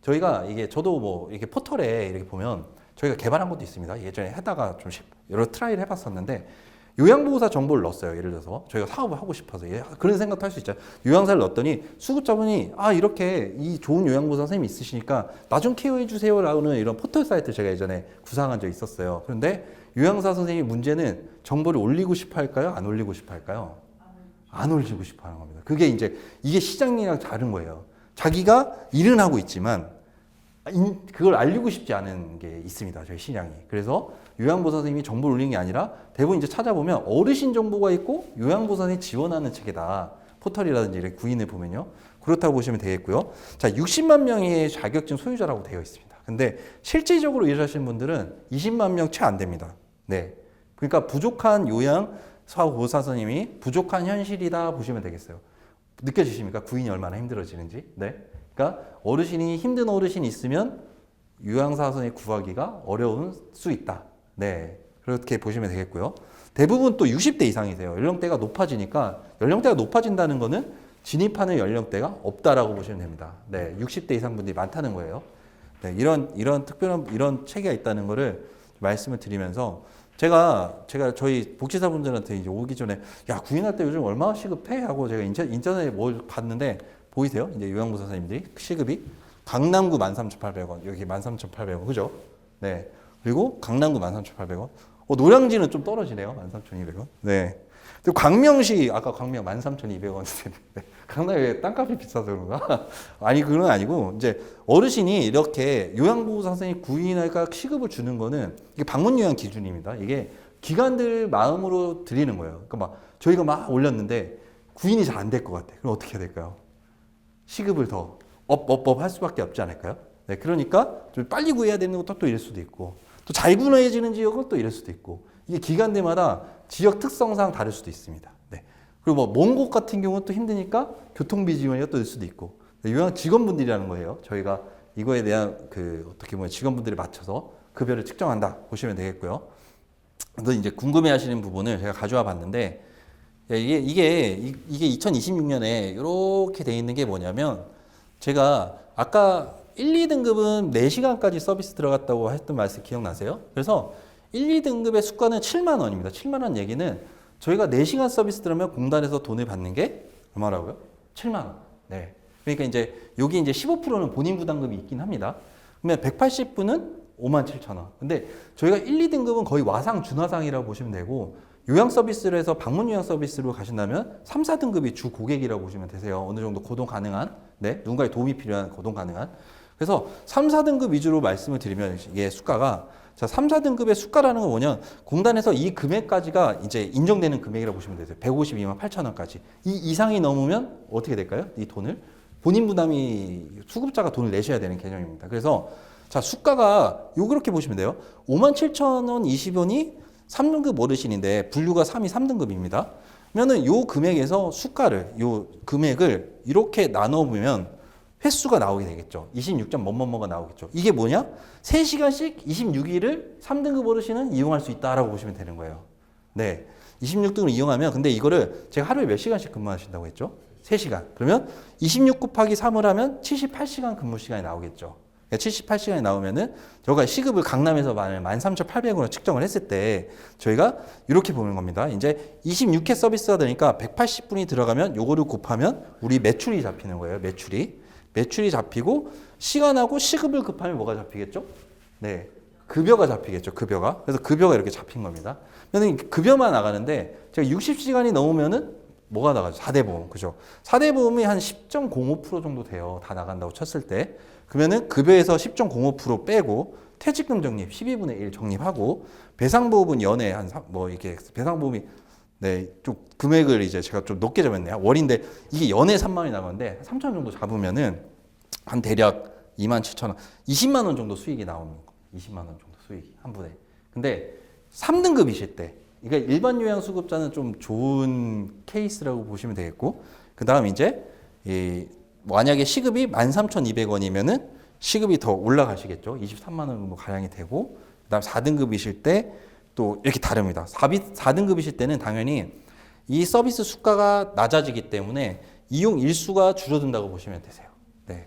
저희가 이게 저도 뭐 이렇게 포털에 이렇게 보면 저희가 개발한 것도 있습니다. 예전에 하다가 좀 여러 트라이를 해봤었는데 요양보호사 정보를 넣었어요. 예를 들어서 저희가 사업을 하고 싶어서 그런 생각도 할 수 있죠. 요양사를 넣었더니 수급자분이 이렇게 이 좋은 요양보호사 선생님이 있으시니까 나 좀 케어해 주세요라는 이런 포털 사이트 제가 예전에 구상한 적이 있었어요. 그런데 요양사 선생님 문제는 정보를 올리고 싶어 할까요? 안 올리고 싶어 할까요? 안 올리고 싶어 하는 겁니다. 그게 이게 시장이랑 다른 거예요. 자기가 일은 하고 있지만 그걸 알리고 싶지 않은 게 있습니다. 저희 시장이. 그래서 요양보호사 선생님이 정보를 올리는 게 아니라 대부분 이제 찾아보면 어르신 정보가 있고 요양보호사 선생님이 지원하는 책이다. 포털이라든지 이렇게 구인을 보면요. 그렇다고 보시면 되겠고요. 자, 60만 명의 자격증 소유자라고 되어 있습니다. 근데 실질적으로 일하시는 분들은 20만 명 채 안 됩니다. 네. 그러니까 부족한 요양보호사 선생님이 부족한 현실이다 보시면 되겠어요. 느껴지십니까? 구인이 얼마나 힘들어지는지. 네. 그러니까 힘든 어르신이 있으면 요양사 선생님 구하기가 어려울 수 있다. 네. 그렇게 보시면 되겠고요. 대부분 또 60대 이상이세요. 연령대가 높아지니까 연령대가 높아진다는 거는 진입하는 연령대가 없다라고 보시면 됩니다. 네. 60대 이상 분들이 많다는 거예요. 네. 이런 특별한 이런 체계가 있다는 거를 말씀을 드리면서 제가 저희 복지사분들한테 이제 오기 전에 야, 구인할 때 요즘 얼마 시급해? 하고 제가 인터넷에 뭘 봤는데 보이세요? 이제 요양보호사 선생님들이 시급이 강남구 13,800원, 여기 13,800원, 그죠? 네. 그리고 강남구 13,800원. 노량진은 좀 떨어지네요. 13,200원. 네. 그리고 광명시, 아까 광명 13,200원. 네. 강남에 왜 땅값이 비싸서 그런가? 아니, 그건 아니고, 이제 어르신이 이렇게 요양보호사 선생님 구인할까 시급을 주는 거는 이게 방문요양 기준입니다. 이게 기관들 마음으로 드리는 거예요. 그러니까 막 저희가 막 올렸는데 구인이 잘 안 될 것 같아. 그럼 어떻게 해야 될까요? 시급을 더 업 할 수밖에 없지 않을까요? 네, 그러니까 좀 빨리 구해야 되는 것도 또 이럴 수도 있고 또 잘 구해지는 지역은 또 이럴 수도 있고 이게 기간대마다 지역 특성상 다를 수도 있습니다. 네. 그리고 뭐 먼 곳 같은 경우는 또 힘드니까 교통비 지원이 또 될 수도 있고 네, 요양 직원분들이라는 거예요. 저희가 이거에 대한 그 어떻게 보면 직원분들에 맞춰서 급여를 측정한다 보시면 되겠고요. 또 이제 궁금해하시는 부분을 제가 가져와 봤는데 이게 2026년에 이렇게 돼 있는 게 뭐냐면 제가 아까 1, 2등급은 4시간까지 서비스 들어갔다고 했던 말씀 기억나세요? 그래서 1, 2등급의 수가는 7만 원입니다. 7만 원 얘기는 저희가 4시간 서비스 들으면 공단에서 돈을 받는 게 얼마라고요? 7만 원. 네. 그러니까 이제 여기 이제 15%는 본인 부담금이 있긴 합니다. 그러면 180분은 5만 7천 원. 근데 저희가 1, 2등급은 거의 와상 준화상이라고 보시면 되고 요양 서비스를 해서 방문 요양 서비스로 가신다면 3, 4등급이 주 고객이라고 보시면 되세요. 어느 정도 고동 가능한, 네, 누군가의 도움이 필요한 고동 가능한. 그래서 3, 4등급 위주로 말씀을 드리면 이게 수가가 자, 3, 4등급의 수가라는 건 뭐냐면 공단에서 이 금액까지가 이제 인정되는 금액이라고 보시면 되세요. 152만 8천 원까지. 이 이상이 넘으면 어떻게 될까요? 이 돈을 본인 부담이 수급자가 돈을 내셔야 되는 개념입니다. 그래서 자, 수가가 요렇게 보시면 돼요. 5만 7천 원 20원이 3등급 어르신인데 분류가 3이 3등급입니다. 그러면은 요 금액에서 수가를 요 금액을 이렇게 나눠 보면 횟수가 나오게 되겠죠. 26점 뭐뭐뭐가 나오겠죠. 이게 뭐냐? 3시간씩 26일을 3등급 어르신은 이용할 수 있다라고 보시면 되는 거예요. 네. 26등을 이용하면 근데 이거를 제가 하루에 몇 시간씩 근무하신다고 했죠? 3시간. 그러면 26 곱하기 3을 하면 78시간 근무 시간이 나오겠죠. 78시간이 나오면은 저희가 시급을 강남에서 13,800원으로 측정을 했을 때 저희가 이렇게 보는 겁니다. 이제 26회 서비스가 되니까 180분이 들어가면 요거를 곱하면 우리 매출이 잡히는 거예요. 매출이 잡히고 시간하고 시급을 곱하면 뭐가 잡히겠죠? 네. 급여가 잡히겠죠. 급여가. 그래서 급여가 이렇게 잡힌 겁니다. 그러면 급여만 나가는데 제가 60시간이 넘으면은 뭐가 나가죠? 4대 보험. 그죠? 4대 보험이 한 10.05% 정도 돼요. 다 나간다고 쳤을 때. 그러면은 급여에서 10.05% 빼고 퇴직금 적립 12분의 1 적립하고 배상보험은 연에 뭐 이렇게 배상보험이 네, 좀 금액을 이제 제가 좀 높게 잡았네요. 월인데 이게 연에 3만 원이 나가는데 3천 원 정도 잡으면은 한 대략 2만 7천 원, 20만 원 정도 수익이 나오는 거. 20만 원 정도 수익이 한 분에. 근데 3등급이실 때 그러니까 일반 요양 수급자는 좀 좋은 케이스라고 보시면 되겠고 그다음 이제 만약에 시급이 13,200원이면은 시급이 더 올라가시겠죠. 23만 원 뭐 가량이 되고 그다음 4등급이실 때 또 이렇게 다릅니다. 4등급이실 때는 당연히 이 서비스 수가가 낮아지기 때문에 이용 일수가 줄어든다고 보시면 되세요. 네.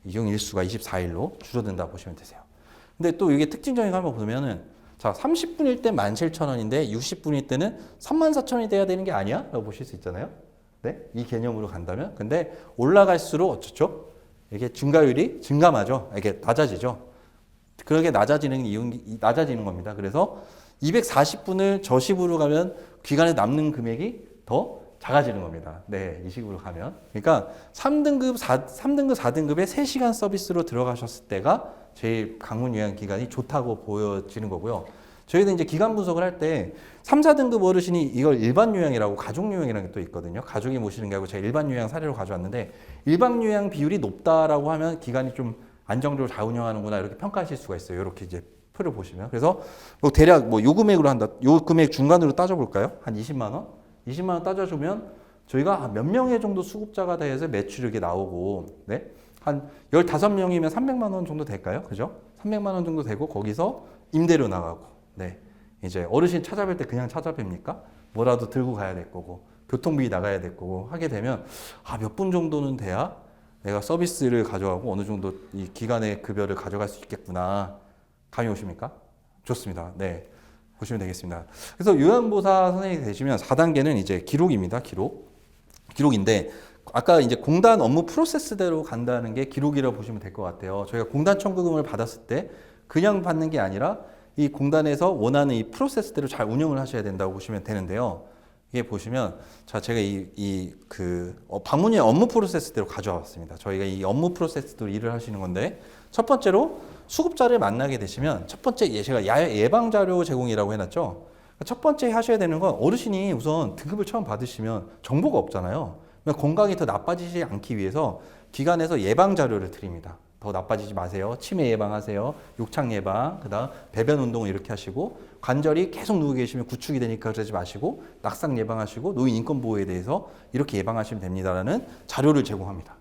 이용 일수가 24일로 줄어든다고 보시면 되세요. 근데 또 이게 특징적인 거 한번 보면은 자, 30분일 때 17,000원인데 60분일 때는 34,000원이 돼야 되는 게 아니야? 라고 보실 수 있잖아요. 네? 이 개념으로 간다면. 근데 올라갈수록 어쩌죠? 이게 증가율이 증감하죠. 이게 낮아지죠. 그렇게 낮아지는 겁니다. 그래서 240분을 저십으로 가면 기간에 남는 금액이 더 작아지는 겁니다. 네, 이 식으로 가면. 그러니까 3등급, 4등급의 3시간 서비스로 들어가셨을 때가 제일 강문 요양 기간이 좋다고 보여지는 거고요. 저희도 이제 기간 분석을 할 때 3, 4등급 어르신이 이걸 일반 요양이라고 가족 요양이라는 게 또 있거든요. 가족이 모시는 게 아니고 제가 일반 요양 사례로 가져왔는데 일반 요양 비율이 높다라고 하면 기간이 좀 안정적으로 잘 운영하는구나 이렇게 평가하실 수가 있어요. 이렇게 이제 표를 보시면. 그래서 뭐 대략 뭐 요 금액으로 한다. 요 금액 중간으로 따져볼까요? 한 20만 원? 20만 원 따져주면 저희가 몇 명의 정도 수급자가 돼서 매출이 이렇게 나오고, 네? 한 15명이면 300만 원 정도 될까요? 그죠? 300만 원 정도 되고, 거기서 임대료 나가고, 네. 이제 어르신 찾아뵐 때 그냥 찾아뵙니까? 뭐라도 들고 가야 될 거고, 교통비 나가야 될 거고, 하게 되면, 몇 분 정도는 돼야 내가 서비스를 가져가고 어느 정도 이 기간의 급여를 가져갈 수 있겠구나. 감이 오십니까? 좋습니다. 네. 보시면 되겠습니다. 그래서 요양보사 선생님이 되시면 4단계는 이제 기록입니다. 기록인데 아까 이제 공단 업무 프로세스대로 간다는 게 기록이라고 보시면 될 것 같아요. 저희가 공단 청구금을 받았을 때 그냥 받는 게 아니라 이 공단에서 원하는 이 프로세스대로 잘 운영을 하셔야 된다고 보시면 되는데요. 이게 보시면 자 제가 방문의 업무 프로세스대로 가져왔습니다. 저희가 이 업무 프로세스대로 일을 하시는 건데 첫 번째로 수급자를 만나게 되시면 첫 번째 제가 예방 자료 제공이라고 해놨죠. 첫 번째 하셔야 되는 건 어르신이 우선 등급을 처음 받으시면 정보가 없잖아요. 그러니까 건강이 더 나빠지지 않기 위해서 기관에서 예방 자료를 드립니다. 더 나빠지지 마세요. 치매 예방하세요. 욕창 예방, 그다음 배변 운동을 이렇게 하시고 관절이 계속 누워 계시면 구축이 되니까 그러지 마시고 낙상 예방하시고 노인 인권 보호에 대해서 이렇게 예방하시면 됩니다라는 자료를 제공합니다.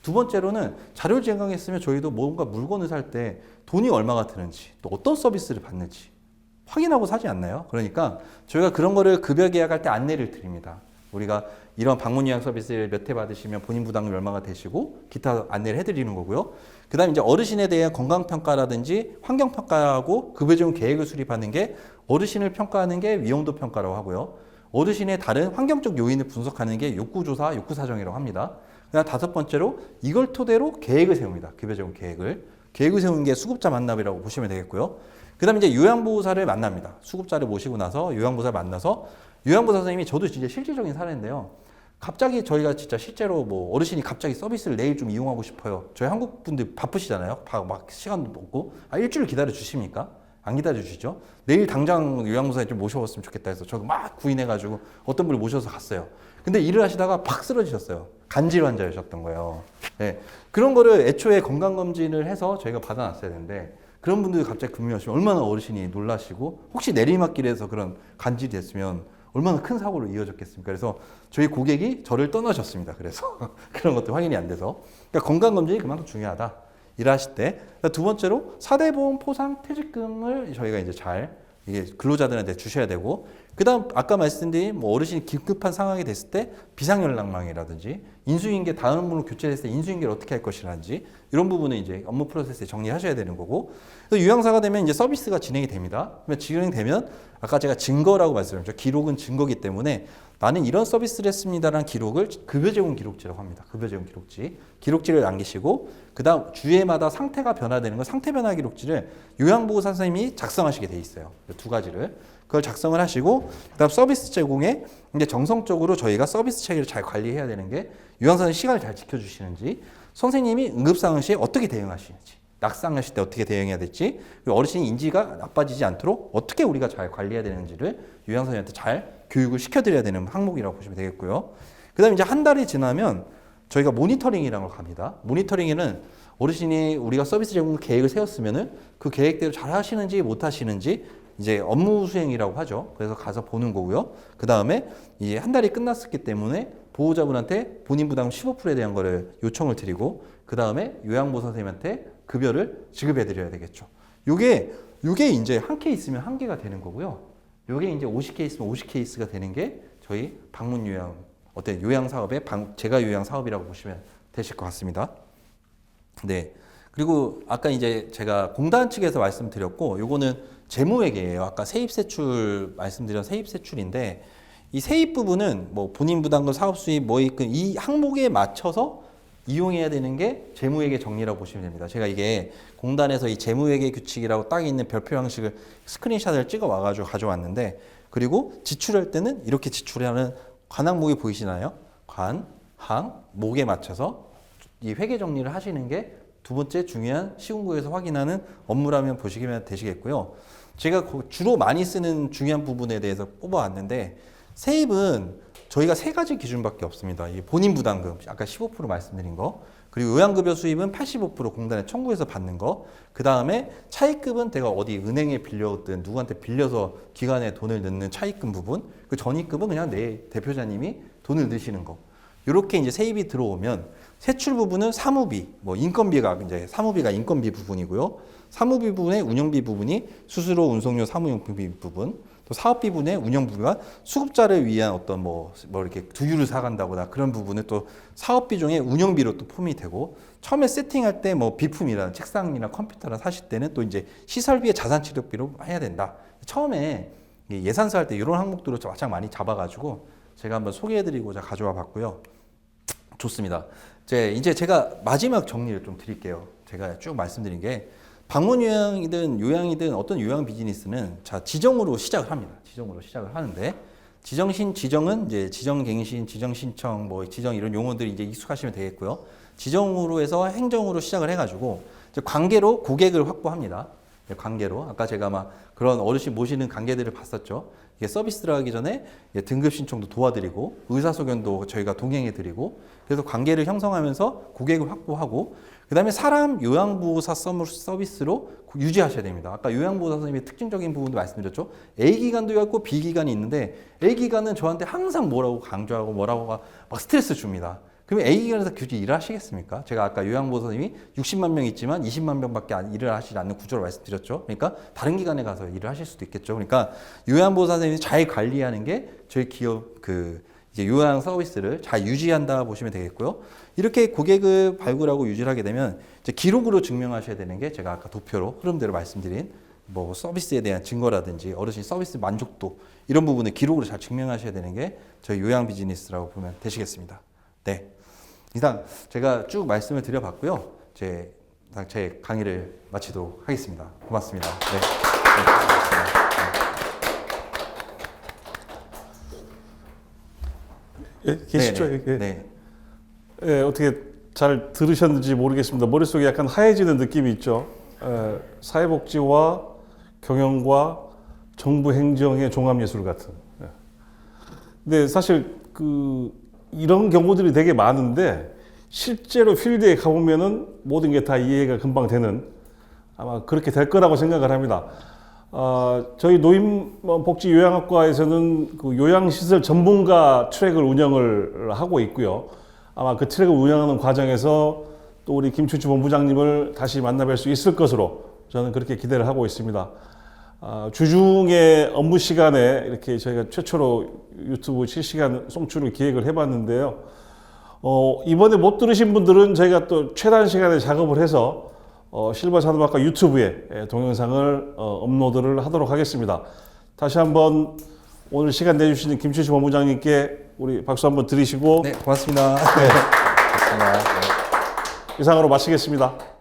두 번째로는 자료를 제공했으면 저희도 뭔가 물건을 살 때 돈이 얼마가 드는지 또 어떤 서비스를 받는지 확인하고 사지 않나요? 그러니까 저희가 그런 거를 급여 계약할 때 안내를 드립니다. 우리가 이런 방문 요양 서비스를 몇 회 받으시면 본인 부담금이 얼마가 되시고 기타 안내를 해드리는 거고요. 그 다음에 이제 어르신에 대한 건강평가라든지 환경평가하고 급여 제공 계획을 수립하는 게 어르신을 평가하는 게 위험도 평가라고 하고요. 어르신의 다른 환경적 요인을 분석하는 게 욕구조사, 욕구사정이라고 합니다. 그다음 다섯 번째로 이걸 토대로 계획을 세웁니다. 급여 제공 계획을. 계획을 세우는 게 수급자 만남이라고 보시면 되겠고요. 그 다음에 이제 요양보호사를 만납니다. 수급자를 모시고 나서 요양보호사를 만나서 요양보호사 선생님이 저도 진짜 실질적인 사례인데요. 갑자기 저희가 진짜 실제로 뭐 어르신이 갑자기 서비스를 내일 좀 이용하고 싶어요. 저희 한국 분들 바쁘시잖아요. 막 시간도 없고. 일주일 기다려 주십니까? 안 기다려 주시죠? 내일 당장 요양보호사에 좀 모셔봤으면 좋겠다 해서 저도 막 구인해가지고 어떤 분을 모셔서 갔어요. 근데 일을 하시다가 팍 쓰러지셨어요. 간질 환자이셨던 거예요. 네. 그런 거를 애초에 건강검진을 해서 저희가 받아놨어야 되는데 그런 분들이 갑자기 근무하시면 얼마나 어르신이 놀라시고 혹시 내리막길에서 그런 간질이 됐으면 얼마나 큰 사고로 이어졌겠습니까? 그래서 저희 고객이 저를 떠나셨습니다. 그래서 그런 것도 확인이 안 돼서. 그러니까 건강검진이 그만큼 중요하다. 일하실 때. 두 번째로 4대 보험 포상 퇴직금을 저희가 이제 잘 이게 근로자들한테 주셔야 되고, 그 다음 아까 말씀드린 뭐 어르신이 긴급한 상황이 됐을 때 비상연락망이라든지 인수인계 다음 분으로 교체됐을 때 인수인계를 어떻게 할 것이라든지 이런 부분은 이제 업무 프로세스에 정리하셔야 되는 거고, 요양사가 되면 이제 서비스가 진행이 됩니다. 그러면 진행되면 아까 제가 증거라고 말씀드렸죠. 기록은 증거기 때문에 나는 이런 서비스를 했습니다라는 기록을 급여 제공 기록지라고 합니다. 급여 제공 기록지. 기록지를 남기시고 그다음 주에마다 상태가 변화되는 건 상태 변화 기록지를 요양보호사 선생님이 작성하시게 돼 있어요. 두 가지를. 그걸 작성을 하시고 그다음 서비스 제공에 이제 정성적으로 저희가 서비스 체계를 잘 관리해야 되는 게 요양사는 시간을 잘 지켜주시는지, 선생님이 응급상황 시에 어떻게 대응하시는지, 낙상하실 때 어떻게 대응해야 될지, 그리고 어르신이 인지가 나빠지지 않도록 어떻게 우리가 잘 관리해야 되는지를 요양사님한테 잘 교육을 시켜드려야 되는 항목이라고 보시면 되겠고요. 그 다음에 이제 한 달이 지나면 저희가 모니터링이라고 합니다. 모니터링에는 어르신이 우리가 서비스 제공 계획을 세웠으면은 그 계획대로 잘 하시는지 못 하시는지 이제 업무 수행이라고 하죠. 그래서 가서 보는 거고요. 그 다음에 이제 한 달이 끝났었기 때문에 보호자분한테 본인 부담 15%에 대한 거를 요청을 드리고, 그 다음에 요양보호사 선생님한테 급여를 지급해 드려야 되겠죠. 요게 이제 한 케이스면 한 개가 되는 거고요. 요게 이제 50케이스면 50케이스가 되는 게 저희 방문 요양, 어떤 요양 사업의 제가 요양 사업이라고 보시면 되실 것 같습니다. 네. 그리고 아까 이제 제가 공단 측에서 말씀드렸고, 요거는 재무회계예요. 아까 세입세출 말씀드린 세입세출인데, 이 세입 부분은 뭐 본인 부담금, 사업 수입, 모입금 이 항목에 맞춰서 이용해야 되는 게 재무회계 정리라고 보시면 됩니다. 제가 이게 공단에서 이 재무회계 규칙이라고 딱 있는 별표 형식을 스크린샷을 찍어 와가지고 가져왔는데, 그리고 지출할 때는 이렇게 지출하는 관항목이 보이시나요? 관, 항, 목에 맞춰서 이 회계 정리를 하시는 게 두 번째 중요한 시군구에서 확인하는 업무라면 보시면 되시겠고요. 제가 주로 많이 쓰는 중요한 부분에 대해서 뽑아왔는데, 세입은 저희가 세 가지 기준밖에 없습니다. 이 본인 부담금, 아까 15% 말씀드린 거, 그리고 요양급여 수입은 85% 공단에 청구해서 받는 거, 그 다음에 차입금은 내가 어디 은행에 빌려든 누구한테 빌려서 기관에 돈을 넣는 차입금 부분, 그 전입금은 그냥 내 대표자님이 돈을 넣으시는 거. 이렇게 이제 세입이 들어오면 세출 부분은 사무비, 뭐 인건비가 이제 사무비가 인건비 부분이고요. 사무비 부분의 운영비 부분이 수수료, 운송료, 사무용품비 부분, 또 사업비 부분의 운영비가 수급자를 위한 어떤 뭐 이렇게 두유를 사간다거나 그런 부분은 또 사업비 중에 운영비로 또 포함이 되고, 처음에 세팅할 때 뭐 비품이나 책상이나 컴퓨터나 사실 때는 또 이제 시설비의 자산치료비로 해야 된다. 처음에 예산서 할 때 이런 항목들을 가장 많이 잡아가지고 제가 한번 소개해드리고자 가져와 봤고요. 좋습니다. 이제 제가 마지막 정리를 좀 드릴게요. 제가 쭉 말씀드린 게, 방문 요양이든 요양이든 어떤 요양 비즈니스는 지정으로 시작을 합니다. 지정으로 시작을 하는데, 지정은 이제 지정갱신, 지정신청, 뭐 지정 이런 용어들이 이제 익숙하시면 되겠고요. 지정으로 해서 행정으로 시작을 해가지고 이제 관계로 고객을 확보합니다. 관계로 아까 제가 막 그런 어르신 모시는 관계들을 봤었죠. 이게 서비스를 하기 전에 등급 신청도 도와드리고 의사소견도 저희가 동행해드리고 그래서 관계를 형성하면서 고객을 확보하고 그다음에 사람 요양보호사 서비스로 유지하셔야 됩니다. 아까 요양보호사 선생님의 특징적인 부분도 말씀드렸죠. A 기간도 있고 B 기간이 있는데 A 기간은 저한테 항상 뭐라고 강조하고 뭐라고 막 스트레스 줍니다. 그러면 A 기간에서 굳이 일을 하시겠습니까? 제가 아까 요양보호사 선생님이 60만 명 있지만 20만 명밖에 일을 하시지 않는 구조를 말씀드렸죠. 그러니까 다른 기관에 가서 일을 하실 수도 있겠죠. 그러니까 요양보호사 선생님이 잘 관리하는 게 저희 기업 이제 요양 서비스를 잘 유지한다 보시면 되겠고요. 이렇게 고객을 발굴하고 유지를 하게 되면 이제 기록으로 증명하셔야 되는 게 제가 아까 도표로 흐름대로 말씀드린 뭐 서비스에 대한 증거라든지 어르신 서비스 만족도 이런 부분을 기록으로 잘 증명하셔야 되는 게 저희 요양 비즈니스라고 보면 되시겠습니다. 네. 이상 제가 쭉 말씀을 드려봤고요. 제 강의를 마치도록 하겠습니다. 고맙습니다. 네. 예, 계시죠? 네. 예. 네. 예, 어떻게 잘 들으셨는지 모르겠습니다. 머릿속에 약간 하얘지는 느낌이 있죠. 사회복지와 경영과 정부 행정의 종합예술 같은. 예. 근데 사실 이런 경우들이 되게 많은데 실제로 필드에 가보면은 모든 게 다 이해가 금방 되는 아마 그렇게 될 거라고 생각을 합니다. 저희 노인복지요양학과에서는 그 요양시설 전문가 트랙을 운영을 하고 있고요. 아마 그 트랙을 운영하는 과정에서 또 우리 김춘추 본부장님을 다시 만나뵐 수 있을 것으로 저는 그렇게 기대를 하고 있습니다. 주중에 업무 시간에 이렇게 저희가 최초로 유튜브 실시간 송출을 기획을 해봤는데요. 이번에 못 들으신 분들은 저희가 또 최단 시간에 작업을 해서 실버산업학과 유튜브에 동영상을 업로드를 하도록 하겠습니다. 다시 한번 오늘 시간 내주시는 김춘추 본부장님께 우리 박수 한번 드리시고 네, 고맙습니다. 네. 고맙습니다. 네. 이상으로 마치겠습니다.